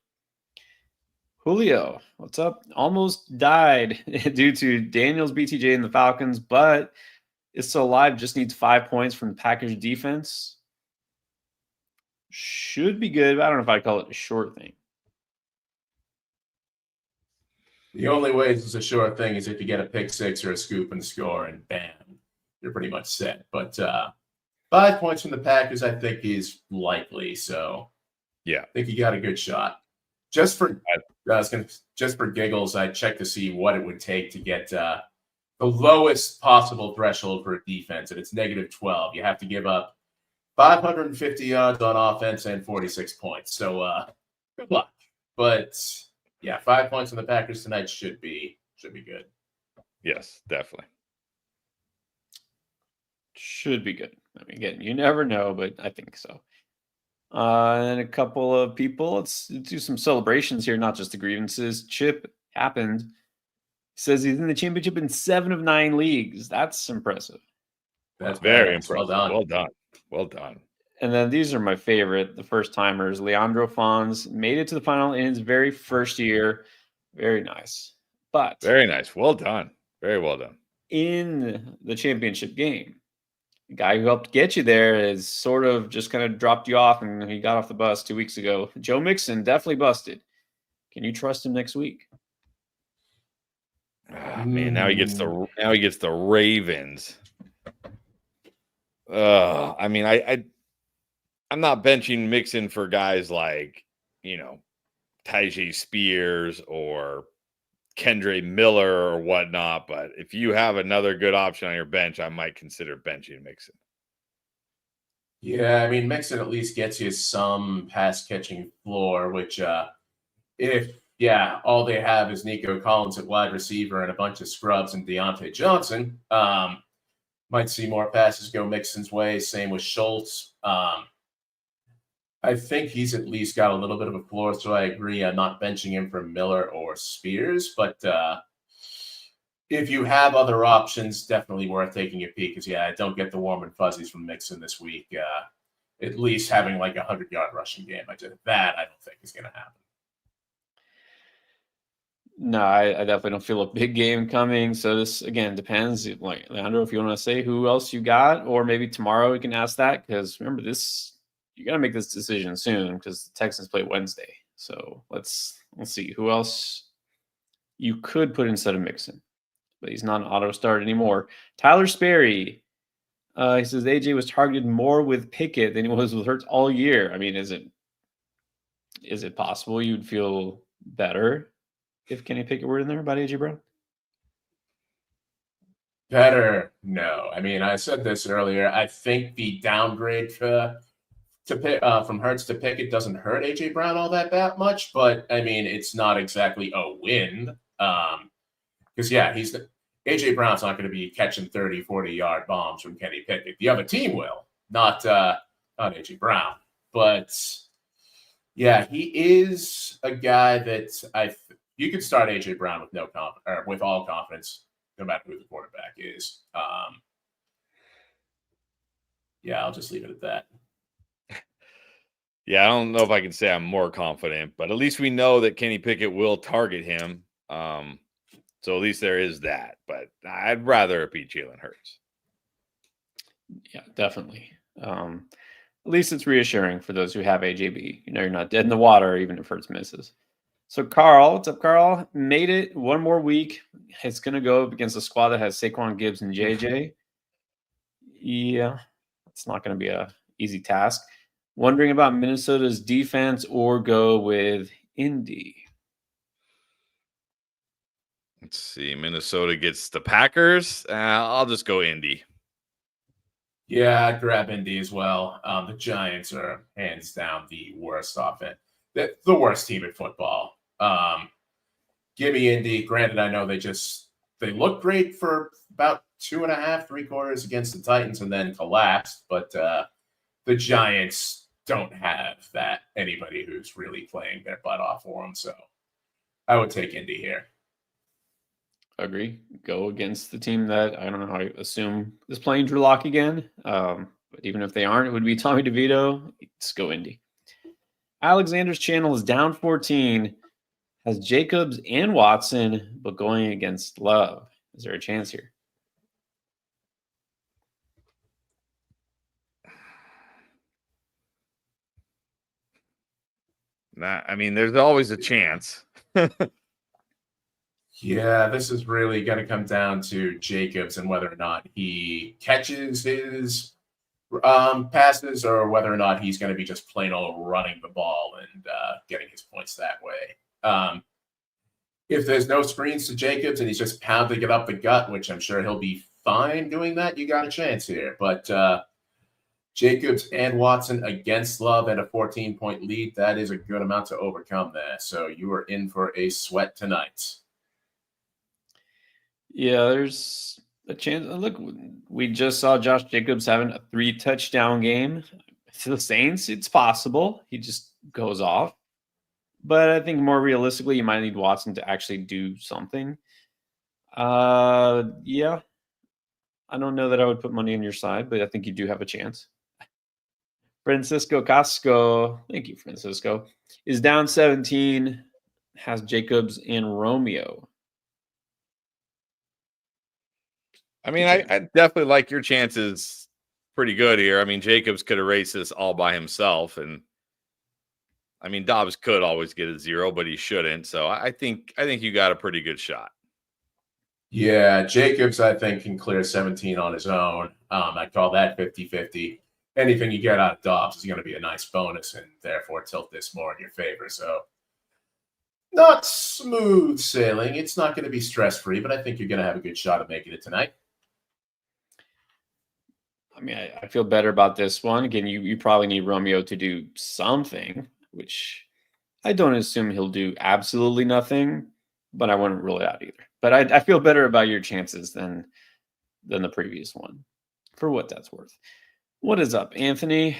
Julio, what's up? Almost died due to Daniels, BTJ, and the Falcons, but is still alive. Just needs 5 points from the Packers defense. Should be good, but I don't know if I'd call it a short thing. The only way it's a short thing is if you get a pick 6 or a scoop and score, and bam, you're pretty much set. But 5 points from the Packers, I think, is likely. So yeah, I think you got a good shot. Just for giggles, I checked to see what it would take to get the lowest possible threshold for a defense, and it's -12. You have to give up 550 yards on offense and 46 points. So good luck. But yeah, 5 points from the Packers tonight should be good. Yes, definitely. Should be good. I mean, again, you never know, but I think so. And a couple of people, let's do some celebrations here, not just the grievances. Chip happened says he's in the championship in 7 of 9 leagues. That's impressive. That's Very badass. impressive. Well done. Well done. Well done. And then these are my favorite, the first timers. Leandro Fons made it to the final in his very first year. Very nice. But Very nice. Well done. Very well done. in the championship game, the guy who helped get you there is sort of just kind of dropped you off, and he got off the bus 2 weeks ago. Joe Mixon definitely busted. Can you trust him next week? Man, now he gets the Ravens. I mean, I'm not benching Mixon for guys like, Tajay Spears or Kendre Miller or whatnot. But if you have another good option on your bench, I might consider benching Mixon. Yeah, I mean, Mixon at least gets you some pass catching floor, which all they have is Nico Collins at wide receiver and a bunch of scrubs and Deontay Johnson. Might see more passes go Mixon's way. Same with Schultz. I think he's at least got a little bit of a floor, so I agree. I'm not benching him for Miller or Spears, but if you have other options, definitely worth taking a peek. Because I don't get the warm and fuzzies from Mixon this week. At least having like a 100-yard rushing game, I don't think is going to happen. No, I definitely don't feel a big game coming. So this, again, depends. Like, Leandro, if you want to say who else you got, or maybe tomorrow we can ask that. Because remember, you got to make this decision soon because the Texans play Wednesday. So let's see who else you could put instead of Mixon. But he's not an auto start anymore. Tyler Sperry. He says AJ was targeted more with Pickett than he was with Hurts all year. I mean, is it possible you'd feel better if Kenny Pickett were in there about AJ Brown? Better? No. I mean, I said this earlier. I think the downgrade from Hurts to Pickett doesn't hurt AJ Brown all that much, but I mean, it's not exactly a win. Because AJ Brown's not going to be catching 30, 40-yard bombs from Kenny Pickett. The other team will, not AJ Brown. But yeah, he is a guy that you could start AJ Brown with all confidence, no matter who the quarterback is. I'll just leave it at that. Yeah, I don't know if I can say I'm more confident, but at least we know that Kenny Pickett will target him. So at least there is that. But I'd rather it be Jalen Hurts. Yeah, definitely. At least it's reassuring for those who have AJB. You're not dead in the water, even if Hurts misses. So Carl, what's up, Carl? Made it one more week. It's going to go up against a squad that has Saquon, Gibbs, and JJ. Yeah, it's not going to be a easy task. Wondering about Minnesota's defense or go with Indy. Let's see. Minnesota gets the Packers. I'll just go Indy. Yeah, I'd grab Indy as well. The Giants are hands down the worst offense. The worst team in football. Give me Indy. Granted, I know they looked great for about 2.5, 3 quarters against the Titans and then collapsed, but the Giants don't have anybody who's really playing their butt off for them. So I would take Indy here. Agree. Go against the team that, I don't know, I assume is playing Drew Lock again. But even if they aren't, it would be Tommy DeVito. Let's go Indy. Alexander's channel is down 14. Has Jacobs and Watson, but going against Love. Is there a chance here? I mean, there's always a chance. Yeah, this is really going to come down to Jacobs and whether or not he catches his passes or whether or not he's going to be just plain old running the ball and getting his points that way. If there's no screens to Jacobs and he's just pounding it up the gut, which I'm sure he'll be fine doing that, you got a chance here. But Jacobs and Watson against Love at a 14-point lead, that is a good amount to overcome there. So you are in for a sweat tonight. Yeah, there's a chance. Look, we just saw Josh Jacobs having a 3-touchdown game. To the Saints, it's possible. He just goes off. But I think more realistically, you might need Watson to actually do something. Yeah. I don't know that I would put money on your side, but I think you do have a chance. Francisco Casco, thank you, Francisco, is down 17, has Jacobs and Romeo. I mean, I definitely like your chances pretty good here. I mean, Jacobs could erase this all by himself. And I mean, Dobbs could always get a 0, but he shouldn't. So I think you got a pretty good shot. Yeah, Jacobs, I think, can clear 17 on his own. I call that 50-50. Anything you get out of Dobbs is going to be a nice bonus and therefore tilt this more in your favor. So not smooth sailing. It's not going to be stress-free, but I think you're going to have a good shot at making it tonight. I mean, I feel better about this one. Again, you probably need Romeo to do something, which I don't assume he'll do absolutely nothing, but I wouldn't rule it out either. But I feel better about your chances than the previous one, for what that's worth. What is up, Anthony?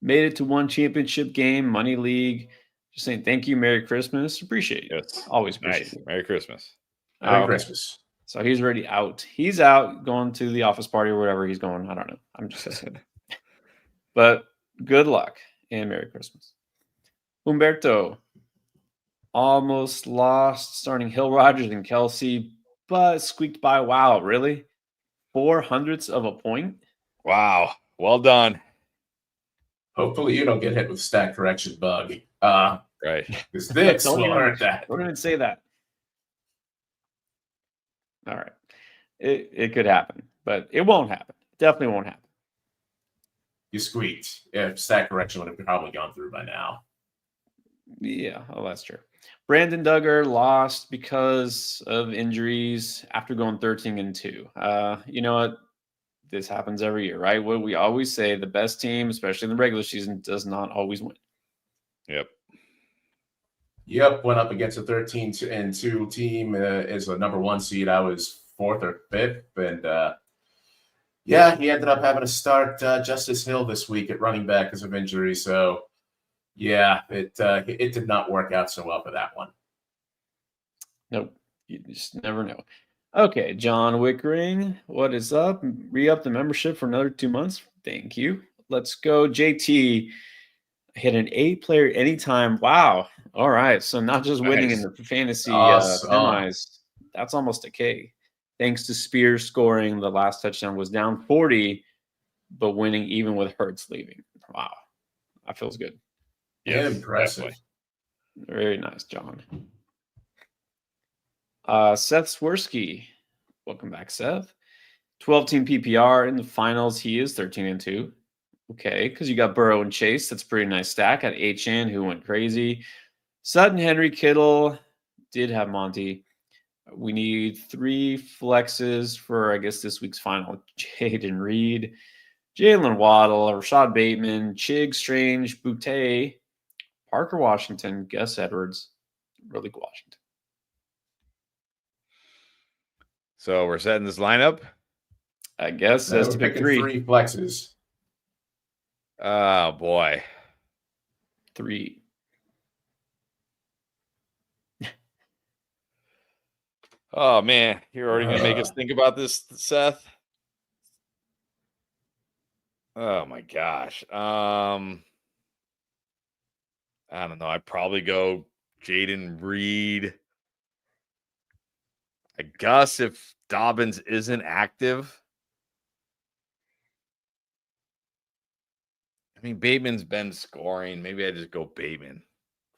Made it to one championship game, Money League. Just saying thank you, Merry Christmas. Appreciate you. Yes. Always appreciate Nice. you. Merry Christmas. Merry Christmas. So he's already out. He's out going to the office party or whatever he's going. I don't know. I'm just saying. But good luck and Merry Christmas. Humberto almost lost starting Hill, Rogers, and Kelsey, but squeaked by. Wow, really? 0.04 of a point? Wow. Well done. Hopefully you don't get hit with stack correction bug. Right. Because this will hurt that. Don't even say that. All right. It could happen, but it won't happen. Definitely won't happen. You squeaked. Yeah, stack correction would have probably gone through by now. Yeah, oh, that's true. Brandon Duggar lost because of injuries after going 13-2. You know what? This happens every year, right? What we always say, the best team, especially in the regular season, does not always win. Yep, went up against a 13-2 team as a number 1 seed. I was 4th or 5th, and yeah, he ended up having to start Justice Hill this week at running back because of injury. So yeah, it did not work out so well for that one. Nope, you just never know. Okay, John Wickering, what is up? Re-up the membership for another 2 months. Thank you. Let's go, JT. Hit an 8-player anytime. Wow. All right. So not just winning in the fantasy semis. That's almost a K. Thanks to Spears scoring, the last touchdown was down 40, but winning even with Hurts leaving. Wow. That feels good. Yeah, impressive. Definitely. Very nice, John. Seth Swirsky. Welcome back, Seth. 12-team PPR in the finals. He is 13-2. Okay, because you got Burrow and Chase. That's a pretty nice stack. At HN, who went crazy. Sutton, Henry, Kittle. Did have Monty. We need 3 flexes for, I guess, this week's final. Jaden Reed, Jalen Waddle, Rashad Bateman, Chig, Strange, Boutte, Parker Washington, Gus Edwards, Ridley Washington. So we're setting this lineup? I guess says to pick 3 flexes. Oh, boy. 3. Oh, man. You're already going to make us think about this, Seth? Oh, my gosh. I don't know. I'd probably go Jaden Reed. I guess if Dobbins isn't active. I mean, Bateman's been scoring. Maybe I just go Bateman.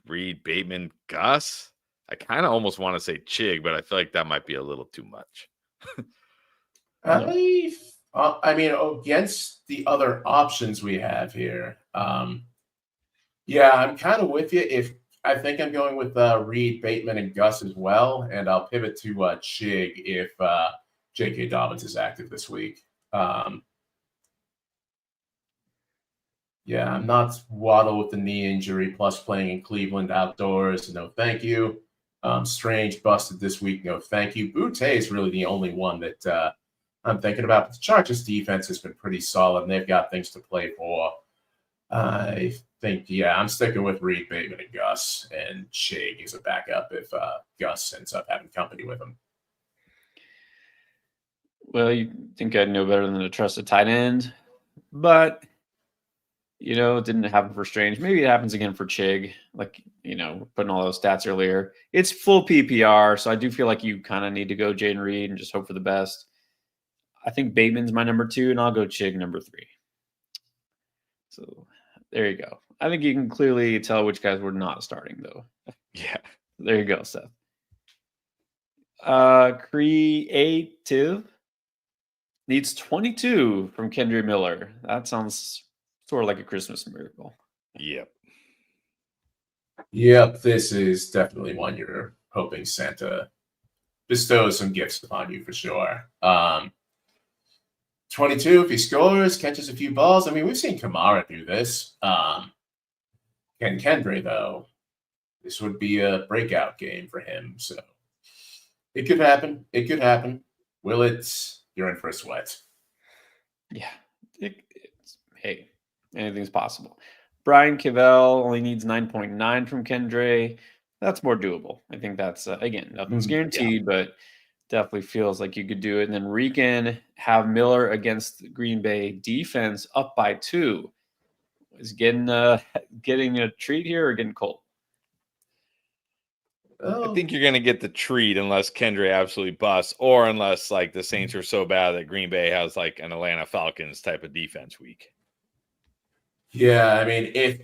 Reed, Bateman, Gus. I kind of almost want to say Chig, but I feel like that might be a little too much. I mean, against the other options we have here, yeah, I'm kind of with you. I think I'm going with Reed, Bateman, and Gus as well, and I'll pivot to Chig if J.K. Dobbins is active this week. Yeah, I'm not Waddle with the knee injury, plus playing in Cleveland outdoors. No, thank you. Strange busted this week. No, thank you. Boutte is really the only one that I'm thinking about. But the Chargers defense has been pretty solid, and they've got things to play for. I think, yeah, I'm sticking with Reed, Bateman, and Gus, and Chig is a backup if Gus ends up having company with him. Well, you think I'd know better than to trust a tight end, but it didn't happen for Strange. Maybe it happens again for Chig. Like, putting all those stats earlier. It's full PPR, so I do feel like you kind of need to go Jaden Reed and just hope for the best. I think Bateman's my number 2, and I'll go Chig number 3. So there you go. I think you can clearly tell which guys were not starting, though. Yeah. There you go, Seth. Creative needs 22 from Kendra Miller. That sounds sort of like a Christmas miracle. Yep. Yep, this is definitely one you're hoping Santa bestows some gifts upon you for sure. 22, if he scores, catches a few balls. I mean, we've seen Kamara do this. Ken Kendra, though, this would be a breakout game for him. So it could happen. It could happen. Will it? You're in for a sweat. Yeah. Hey, anything's possible. Brian Cavell only needs 9.9 from Kendra. That's more doable. I think that's, again, nothing's guaranteed, but definitely feels like you could do it. And then Regan have Miller against the Green Bay defense up by 2. Is getting a treat here or getting cold? I think you're going to get the treat unless Kendra absolutely busts, or unless like the Saints are so bad that Green Bay has like an Atlanta Falcons type of defense week. Yeah, I mean, if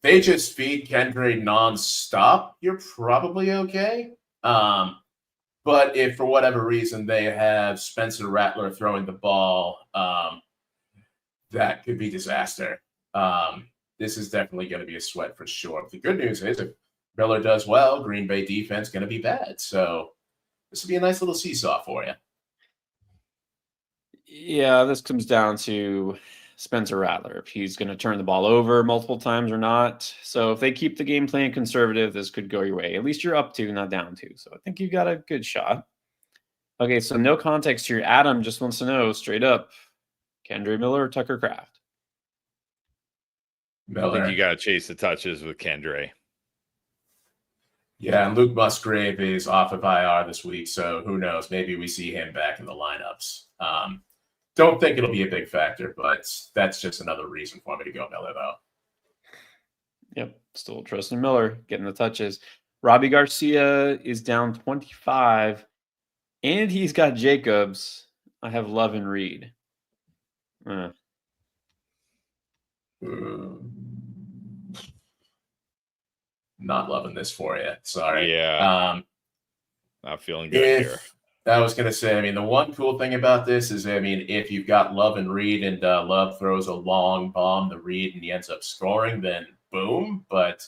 they just feed Kendra nonstop, you're probably okay. But if for whatever reason they have Spencer Rattler throwing the ball, that could be disaster. This is definitely going to be a sweat for sure. The good news is if Miller does well, Green Bay defense going to be bad. So this would be a nice little seesaw for you. Yeah, this comes down to Spencer Rattler, if he's going to turn the ball over multiple times or not. So if they keep the game plan conservative, this could go your way. At least you're up 2, not down 2. So I think you've got a good shot. Okay, so no context here. Adam just wants to know straight up, Kendra Miller or Tucker Kraft? Miller. I think you got to chase the touches with Kendra. Yeah, and Luke Musgrave is off of IR this week, so who knows? Maybe we see him back in the lineups. Don't think it'll be a big factor, but that's just another reason for me to go Miller, though. Yep, still trusting Miller, getting the touches. Robbie Garcia is down 25, and he's got Jacobs. I have Love and Reed. Not loving this for you. Sorry. Yeah. Not feeling good here. I was going to say, I mean, the one cool thing about this is, I mean, if you've got Love and Reed and Love throws a long bomb to Reed and he ends up scoring, then boom. But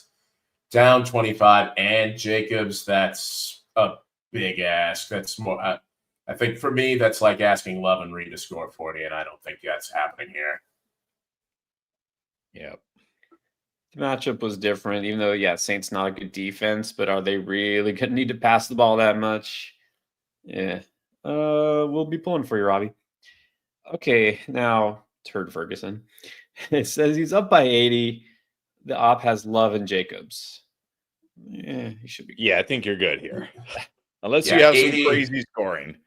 down 25 and Jacobs, that's a big ask. That's more, I think for me, that's like asking Love and Reed to score 40, and I don't think that's happening here. Yep. The matchup was different, even though, yeah, Saints not a good defense, but are they really going to need to pass the ball that much? Yeah. We'll be pulling for you, Robbie. Okay, now Turd Ferguson. It says he's up by 80. The op has Love and Jacobs. Yeah, he should be. Yeah, I think you're good here. Unless you have 80. Some crazy scoring.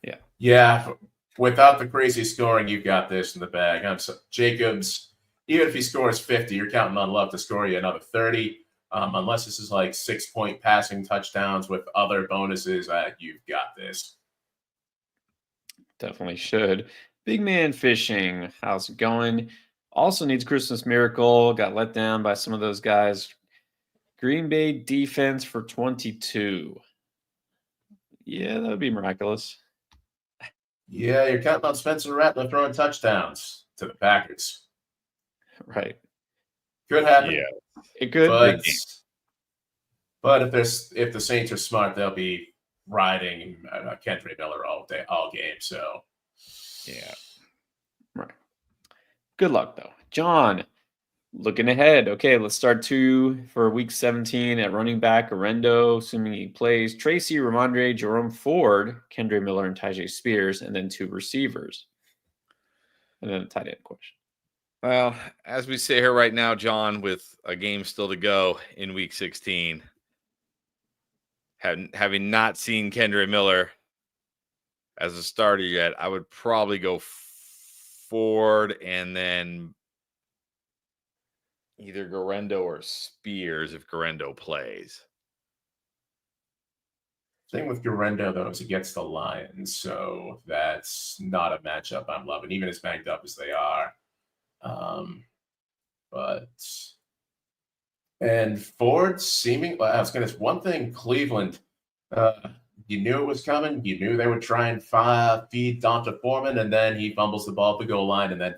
Yeah. Yeah. Without the crazy scoring, you've got this in the bag. Jacobs, even if he scores 50, you're counting on Love to score you another 30. Unless this is like 6-point passing touchdowns with other bonuses, you've got this. Definitely should. Big Man Fishing, how's it going? Also needs Christmas Miracle. Got let down by some of those guys. Green Bay defense for 22. Yeah, that would be miraculous. Yeah, you're counting on Spencer Rattler throwing touchdowns to the Packers. Right. Could happen. Yeah, it could. But if the Saints are smart, they'll be riding Kendra Miller all game. So, yeah, right. Good luck though, John. Looking ahead. Okay, let's start 2 for week 17 at running back. Arendo, assuming he plays. Tracy, Ramondre, Jerome Ford, Kendra Miller, and Tajay Spears, and then 2 receivers, and then a tight end question. Well, as we sit here right now, John, with a game still to go in Week 16, having not seen Kendra Miller as a starter yet, I would probably go Ford and then either Garendo or Spears if Garendo plays. Thing with Garendo, though, is against the Lions, so that's not a matchup I'm loving, even as banged up as they are. And Ford I was going to, one thing, Cleveland, you knew it was coming. You knew they would try and feed Deontay Foreman, and then he fumbles the ball at the goal line, and then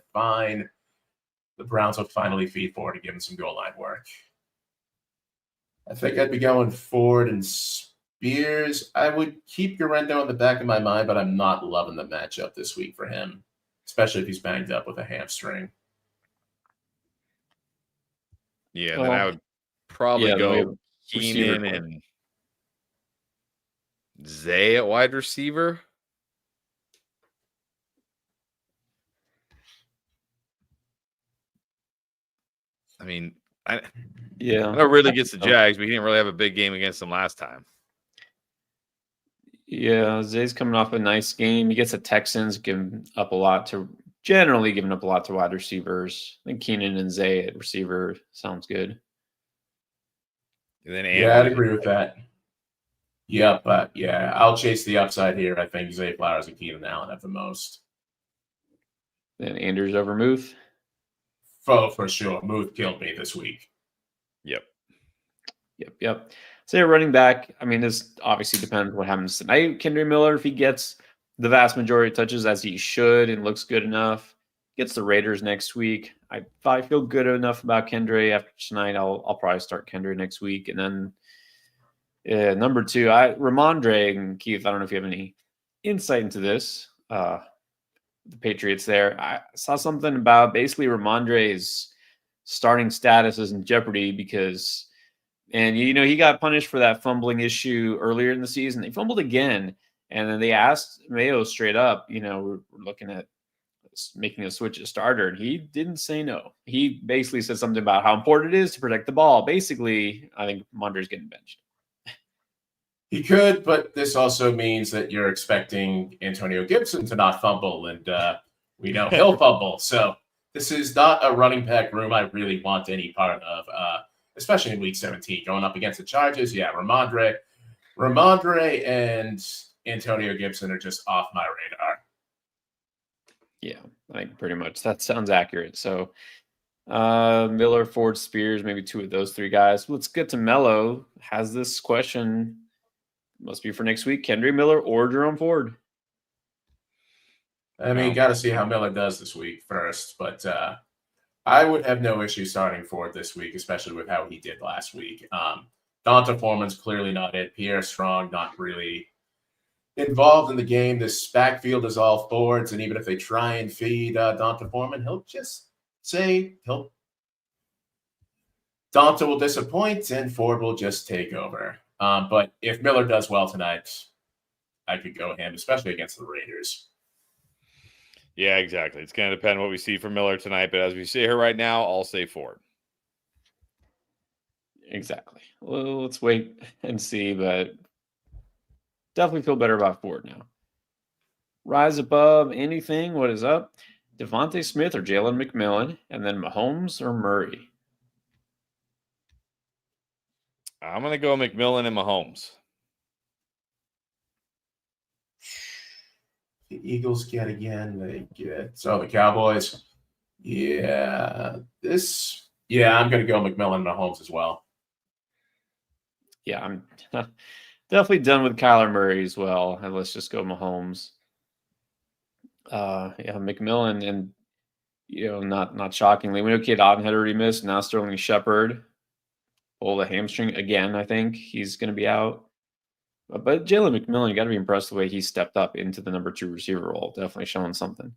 the Browns would finally feed Ford to give him some goal line work. I think I'd be going Ford and Spears. I would keep Garendo in the back of my mind, but I'm not loving the matchup this week for him, especially if he's banged up with a hamstring. Yeah, then I would probably go Keenan and Zay at wide receiver. I mean, I know really gets the Jags, but he didn't really have a big game against them last time. Yeah, Zay's coming off a nice game. He gets the Texans, giving up a lot to wide receivers. I think Keenan and Zay at receiver sounds good. And then I'd agree with that. Yep, I'll chase the upside here. I think Zay Flowers and Keenan Allen have the most. Then Andrews over Muth. Oh, for sure. Muth killed me this week. Yep. So running back, I mean, this obviously depends what happens tonight. Kendra Miller, if he gets the vast majority of touches as he should and looks good enough, gets the Raiders next week. If I feel good enough about Kendra after tonight, I'll probably start Kendra next week. And then number 2, Ramondre and Keith, I don't know if you have any insight into this. The Patriots there. I saw something about basically Ramondre's starting status is in jeopardy because – and, he got punished for that fumbling issue earlier in the season. They fumbled again. And then they asked Mayo straight up, we're looking at making a switch at starter. And he didn't say no. He basically said something about how important it is to protect the ball. Basically, I think Mondre's getting benched. He could, but this also means that you're expecting Antonio Gibson to not fumble. And we know he'll fumble. So this is not a running back room I really want any part of. Especially in Week 17, going up against the Chargers. Yeah, Ramondre and Antonio Gibson are just off my radar. Yeah, I think pretty much that sounds accurate. So Miller, Ford, Spears, maybe 2 of those 3 guys. Let's get to Mello. Has this question, must be for next week, Kendra Miller or Jerome Ford? I mean, got to see how Miller does this week first, but I would have no issue starting Ford this week, especially with how he did last week. Deontay Foreman's clearly not it. Pierre Strong not really involved in the game. This backfield is all Fords, and even if they try and feed Deontay Foreman, he'll just say Deontay will disappoint and Ford will just take over. But if Miller does well tonight, I could go him, especially against the Raiders. Yeah, exactly. It's going to depend what we see from Miller tonight. But as we see here right now, I'll say Ford. Exactly. Well, let's wait and see. But definitely feel better about Ford now. Rise above anything. What is up? Devontae Smith or Jalen McMillan? And then Mahomes or Murray? I'm going to go McMillan and Mahomes. The Eagles get again. They get the Cowboys. Yeah, I'm going to go McMillan and Mahomes as well. Yeah, I'm definitely done with Kyler Murray as well. And let's just go Mahomes. McMillan and not shockingly, we know Kate Otten had already missed. Now Sterling Shepard pulled a hamstring again. I think he's going to be out. But Jalen McMillan, you got to be impressed the way he stepped up into the number 2 receiver role. Definitely showing something.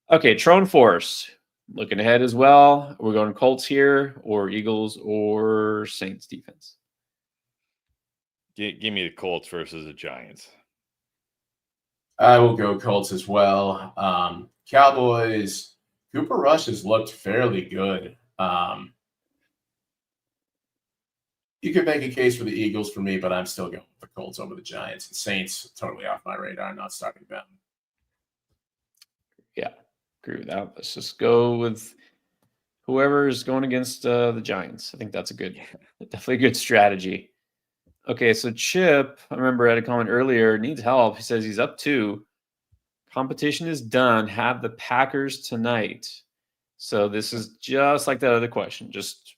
Okay, Trone Force. Looking ahead as well. We're going Colts here or Eagles or Saints defense. Give me the Colts versus the Giants. I will go Colts as well. Cowboys, Cooper Rush has looked fairly good. You could make a case for the Eagles for me, but I'm still going with the Colts over the Giants. And Saints, totally off my radar, not starting them. Yeah, agree with that. Let's just go with whoever is going against the Giants. I think that's definitely a good strategy. Okay, so Chip, I remember I had a comment earlier, needs help. He says he's up 2. Competition is done. Have the Packers tonight. So this is just like that other question. Just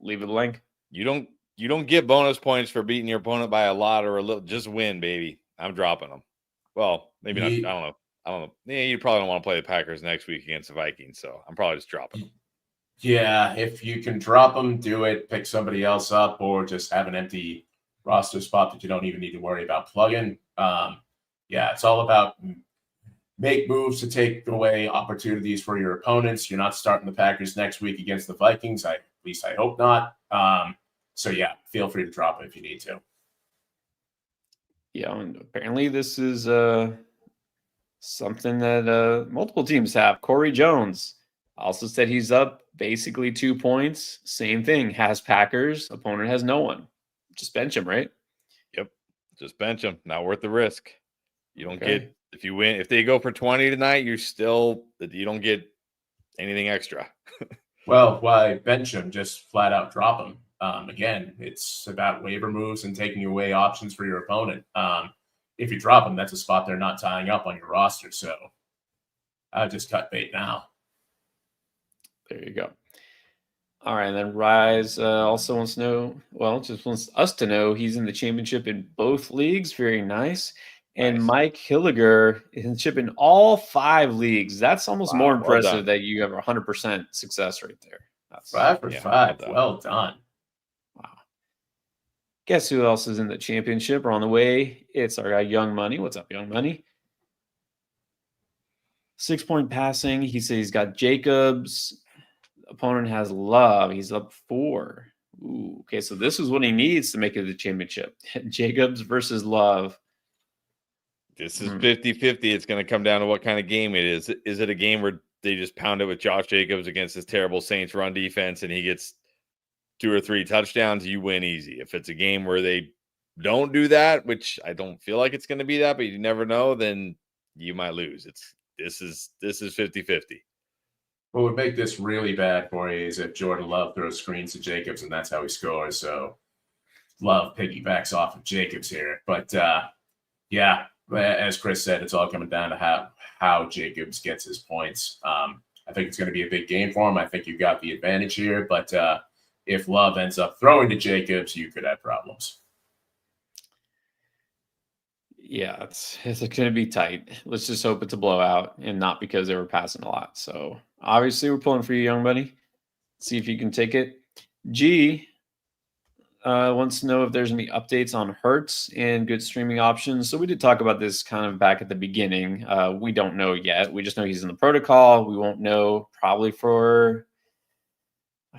leave it blank. You don't get bonus points for beating your opponent by a lot or a little. Just win, baby. I'm dropping them. Well, maybe not. I don't know. Yeah, you probably don't want to play the Packers next week against the Vikings, so I'm probably just dropping them. Yeah, if you can drop them, do it. Pick somebody else up, or just have an empty roster spot that you don't even need to worry about plugging. Yeah, it's all about make moves to take away opportunities for your opponents. You're not starting the Packers next week against the Vikings. At least I hope not. So yeah, feel free to drop it if you need to. Yeah, and apparently this is something that multiple teams have. Corey Jones also said he's up basically 2 points. Same thing. Has Packers. Opponent has no one. Just bench him, right? Yep. Just bench him. Not worth the risk. You don't get, if you win, if they go for 20 tonight, you don't get anything extra. Well, why bench him? Just flat out drop him. Again, it's about waiver moves and taking away options for your opponent. If you drop them, that's a spot they're not tying up on your roster. So I just cut bait now. There you go. All right, and then Rise also wants to know, just wants us to know he's in the championship in both leagues. Very nice. And Nice. Mike Hilliger is in the championship in all 5 leagues. That's almost more impressive that you have 100% success right there. That's 5 for 5. Well done. Wow. Guess who else is in the championship or on the way? It's our guy, Young Money. What's up, Young Money? 6-point passing. He says he's got Jacobs. Opponent has Love. He's up 4. Ooh, okay, so this is what he needs to make it to the championship. Jacobs versus Love. This is 50-50. It's going to come down to what kind of game it is. Is it a game where they just pound it with Josh Jacobs against this terrible Saints run defense and he gets 2 or 3 touchdowns? You win easy. If it's a game where they don't do that, which I don't feel like it's going to be that, but you never know, then you might lose. This is 50-50. What would make this really bad for you is if Jordan Love throws screens to Jacobs and that's how he scores. So Love piggybacks off of Jacobs here. But yeah, as Chris said, it's all coming down to how Jacobs gets his points. I think it's going to be a big game for him. I think you got the advantage here. But if Love ends up throwing to Jacobs, you could have problems. Yeah, it's going to be tight. Let's just hope it's a blowout and not because they were passing a lot. So obviously we're pulling for you, Young Buddy. See if you can take it. G wants to know if there's any updates on Hertz and good streaming options. So we did talk about this kind of back at the beginning. We don't know yet. We just know he's in the protocol. We won't know probably for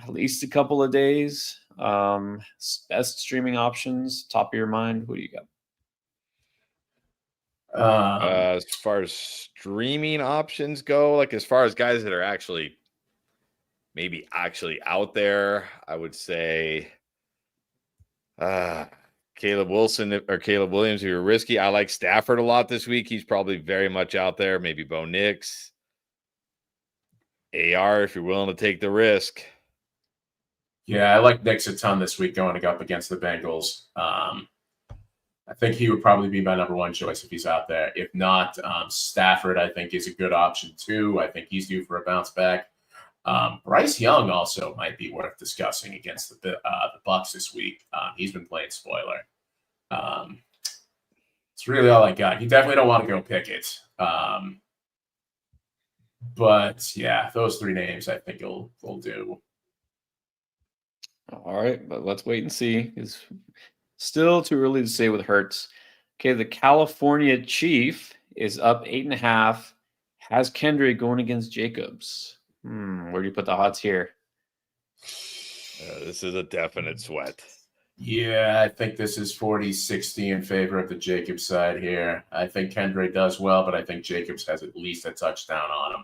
at least a couple of days. Best streaming options, top of your mind, what do you got? As far as streaming options go, like as far as guys that are actually out there, I would say Caleb Wilson or Caleb Williams, who are risky. I like Stafford a lot this week. He's probably very much out there. Maybe Bo Nix. AR, if you're willing to take the risk. Yeah, I like Nix a ton this week going up against the Bengals. I think he would probably be my number 1 choice if he's out there. If not, Stafford, I think, is a good option too. I think he's due for a bounce back. Bryce Young also might be worth discussing against the Bucs this week. He's been playing spoiler. It's really all I got. You definitely don't want to go Pickett. But yeah, those 3 names I think will do. All right, but let's wait and see. It's still too early to say with Hertz. Okay, the California Chief is up 8.5. Has Kendrick going against Jacobs. Where do you put the odds here? This is a definite sweat. Yeah, I think this is 40-60 in favor of the Jacobs side here. I think Kendrick does well, but I think Jacobs has at least a touchdown on him.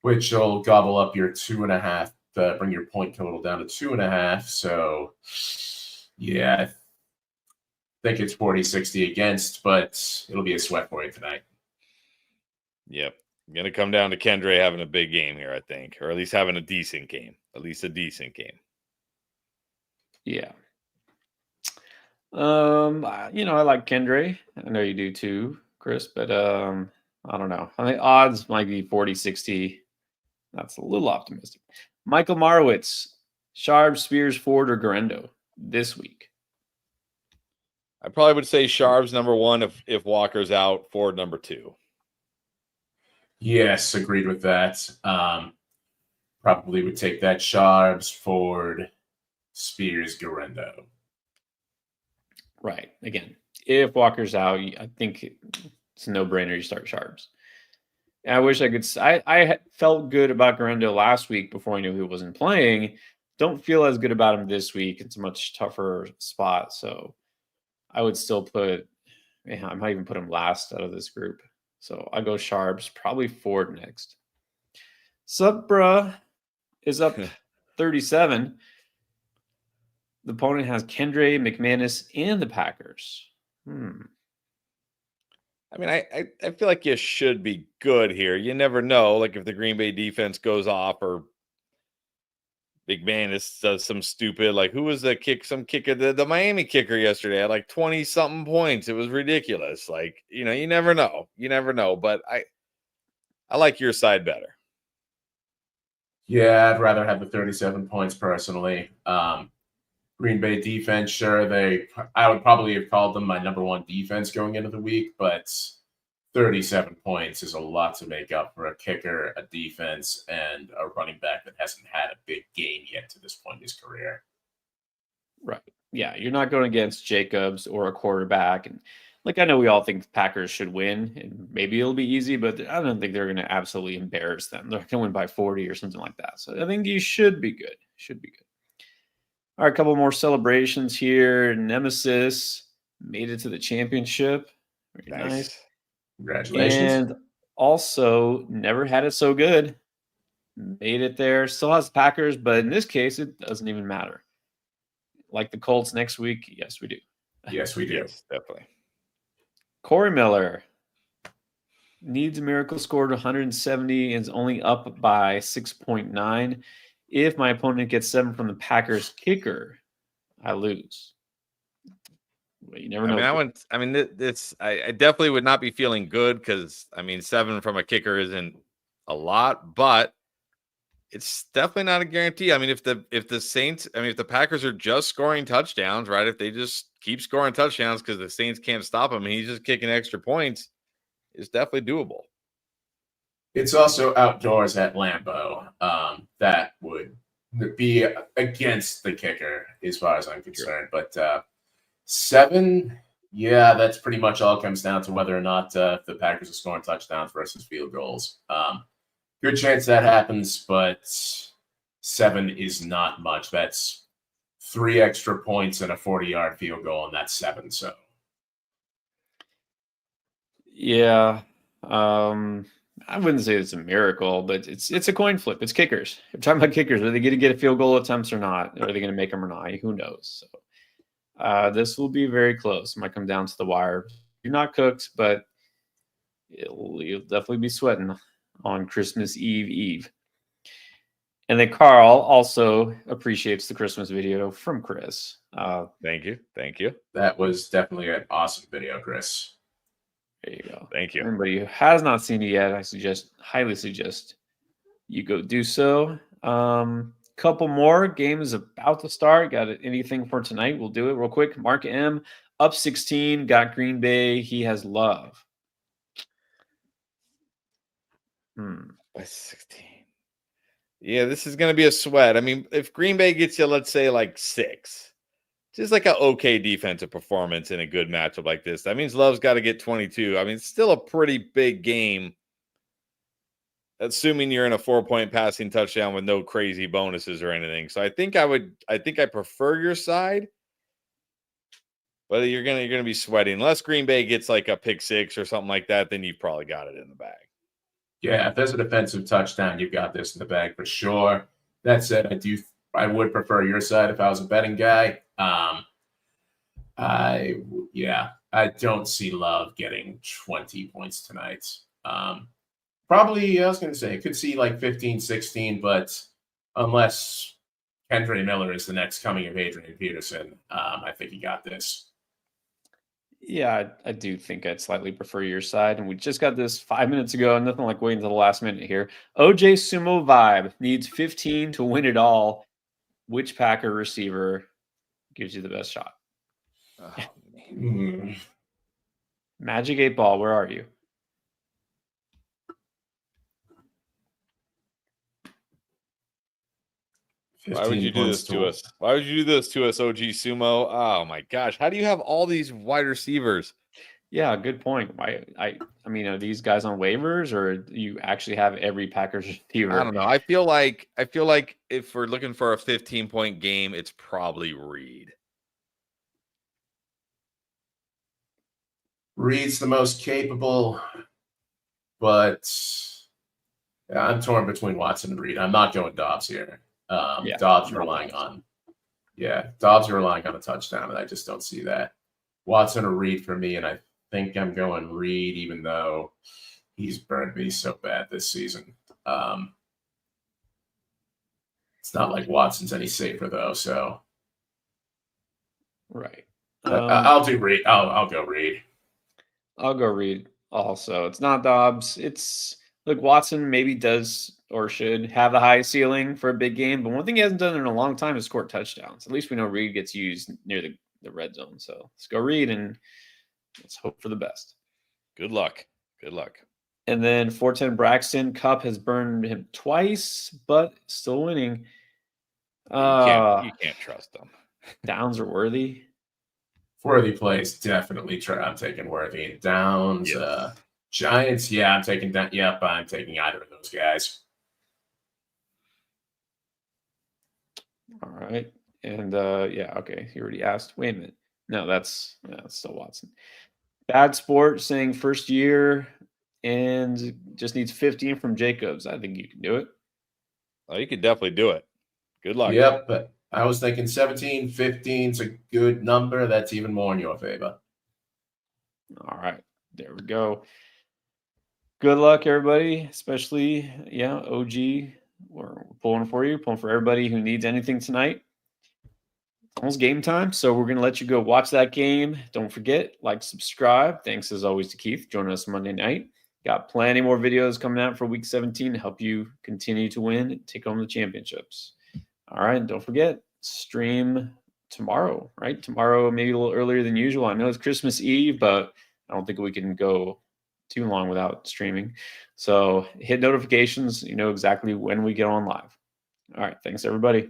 which will gobble up your 2.5, bring your point total down to 2.5. So, yeah, I think it's 40-60 against, but it'll be a sweat for you tonight. Yep. Going to come down to Kendre having a big game here, I think, or at least having a decent game. At least a decent game. Yeah. I like Kendre. I know you do too, Chris, but I don't know. I think odds might be 40-60. That's a little optimistic. Michael Marowitz, Sharp, Spears, Ford, or Garendo this week? I probably would say Sharp's number one if Walker's out, Ford number two. Yes, agreed with that. Probably would take that Sharps, Ford, Spears, Garendo. Right. Again, if Walker's out, I think it's a no-brainer you start Sharps. And I wish I could. I felt good about Garendo last week before I knew he wasn't playing. Don't feel as good about him this week. It's a much tougher spot. So I would still put, I might even put him last out of this group. So I go Sharps, probably Ford next. Supra is up 37. The opponent has Kendre, McManus, and the Packers. I mean, I feel like you should be good here. You never know. Like if the Green Bay defense goes off or McManus does some stupid, like who was the some kicker, the Miami kicker yesterday had like 20-something points. It was ridiculous. Like, you never know. You never know. But I like your side better. Yeah, I'd rather have the 37 points personally. Green Bay defense, sure, I would probably have called them my number one defense going into the week, but 37 points is a lot to make up for a kicker, a defense, and a running back that hasn't had a big game yet to this point in his career. Right. Yeah, you're not going against Jacobs or a quarterback. And I know we all think the Packers should win, and maybe it'll be easy, but I don't think they're going to absolutely embarrass them. They're going to win by 40 or something like that. So I think you should be good. Should be good. All right, a couple more celebrations here. Nemesis made it to the championship. Very nice. Congratulations. And also never had it so good. Made it there. Still has the Packers, but in this case, it doesn't even matter. Like the Colts next week? Yes, we do. Yes, we do. Yes, definitely. Corey Miller needs a miracle, scored 170 and is only up by 6.9. If my opponent gets 7 from the Packers kicker, I lose. Well, you never know. I definitely would not be feeling good because 7 from a kicker isn't a lot, but it's definitely not a guarantee. I mean, if the Saints, if the Packers are just scoring touchdowns, right? If they just keep scoring touchdowns because the Saints can't stop him and he's just kicking extra points, it's definitely doable. It's also outdoors at Lambeau. That would be against the kicker as far as I'm concerned. Sure. But 7, yeah, that's pretty much all comes down to whether or not the Packers are scoring touchdowns versus field goals. Good chance that happens, but 7 is not much. That's 3 extra points and a 40-yard field goal, and that's 7. So, yeah, I wouldn't say it's a miracle, but it's a coin flip. It's kickers. We're talking about kickers. Are they going to get a field goal attempts or not? Are they going to make them or not? Who knows? So, this will be very close. It might come down to the wire. You're not cooked, but you'll definitely be sweating on Christmas Eve. And then Carl also appreciates the Christmas video from Chris. Thank you. That was definitely an awesome video, Chris. There you go. Thank you. Anybody who has not seen it yet, I highly suggest you go do so. Couple more games about to start. Got anything for tonight? We'll do it real quick. Mark M up 16, got Green Bay. He has Love. By 16. Yeah, this is going to be a sweat. If Green Bay gets you, let's say, like 6, just like an okay defensive performance in a good matchup like this, that means Love's got to get 22. It's still a pretty big game, assuming you're in a 4-point passing touchdown with no crazy bonuses or anything. So I think I prefer your side, but you're gonna be sweating unless Green Bay gets like a pick 6 or something like that. Then you've probably got it in the bag. Yeah, if there's a defensive touchdown, you've got this in the bag for sure. That said, I would prefer your side if I was a betting guy. I don't see Love getting 20 points tonight. Probably, I was going to say, it could see like 15, 16, but unless Kendre Miller is the next coming of Adrian Peterson, I think he got this. Yeah, I do think I'd slightly prefer your side. And we just got this 5 minutes ago. Nothing like waiting until the last minute here. OJ Sumo Vibe needs 15 to win it all. Which Packer receiver gives you the best shot? Magic 8 Ball, where are you? Why would you do this to us? Why would you do this to us, OG Sumo? Oh my gosh. How do you have all these wide receivers? Yeah, good point. I mean, are these guys on waivers or do you actually have every Packers receiver? I don't know. I feel like if we're looking for a 15-point game, it's probably Reed. Reed's the most capable, but I'm torn between Watson and Reed. I'm not going Dobbs here. Dobbs relying on a touchdown, and I just don't see that. Watson or Reed for me, and I think I'm going Reed, even though he's burned me so bad this season. It's not like Watson's any safer though, so right. I'll do Reed. I'll go Reed. I'll go Reed also. It's not Dobbs. Look, Watson maybe does or should have the high ceiling for a big game, but one thing he hasn't done in a long time is score touchdowns. At least we know Reed gets used near the red zone. So let's go Reed and let's hope for the best. Good luck. Good luck. And then 410 Braxton Cup has burned him twice, but still winning. You can't trust them. Downs or Worthy? Worthy plays definitely. I'm taking Worthy. Downs. Yes. Giants. Yeah, I'm taking that. Yep, I'm taking either of those guys. All right. And okay. You already asked. Wait a minute. No, that's still Watson. Bad Sport saying first year and just needs 15 from Jacobs. I think you can do it. Oh, you can definitely do it. Good luck. Yep, but I was thinking 17, 15 is a good number. That's even more in your favor. All right. There we go. Good luck, everybody, especially, OG. We're pulling for you, pulling for everybody who needs anything tonight. It's almost game time, so we're going to let you go watch that game. Don't forget, like, subscribe. Thanks, as always, to Keith. Join us Monday night. Got plenty more videos coming out for Week 17 to help you continue to win and take home the championships. All right, and don't forget, stream tomorrow, right? Tomorrow, maybe a little earlier than usual. I know it's Christmas Eve, but I don't think we can go too long without streaming. So hit notifications. You know exactly when we get on live. All right. Thanks, everybody.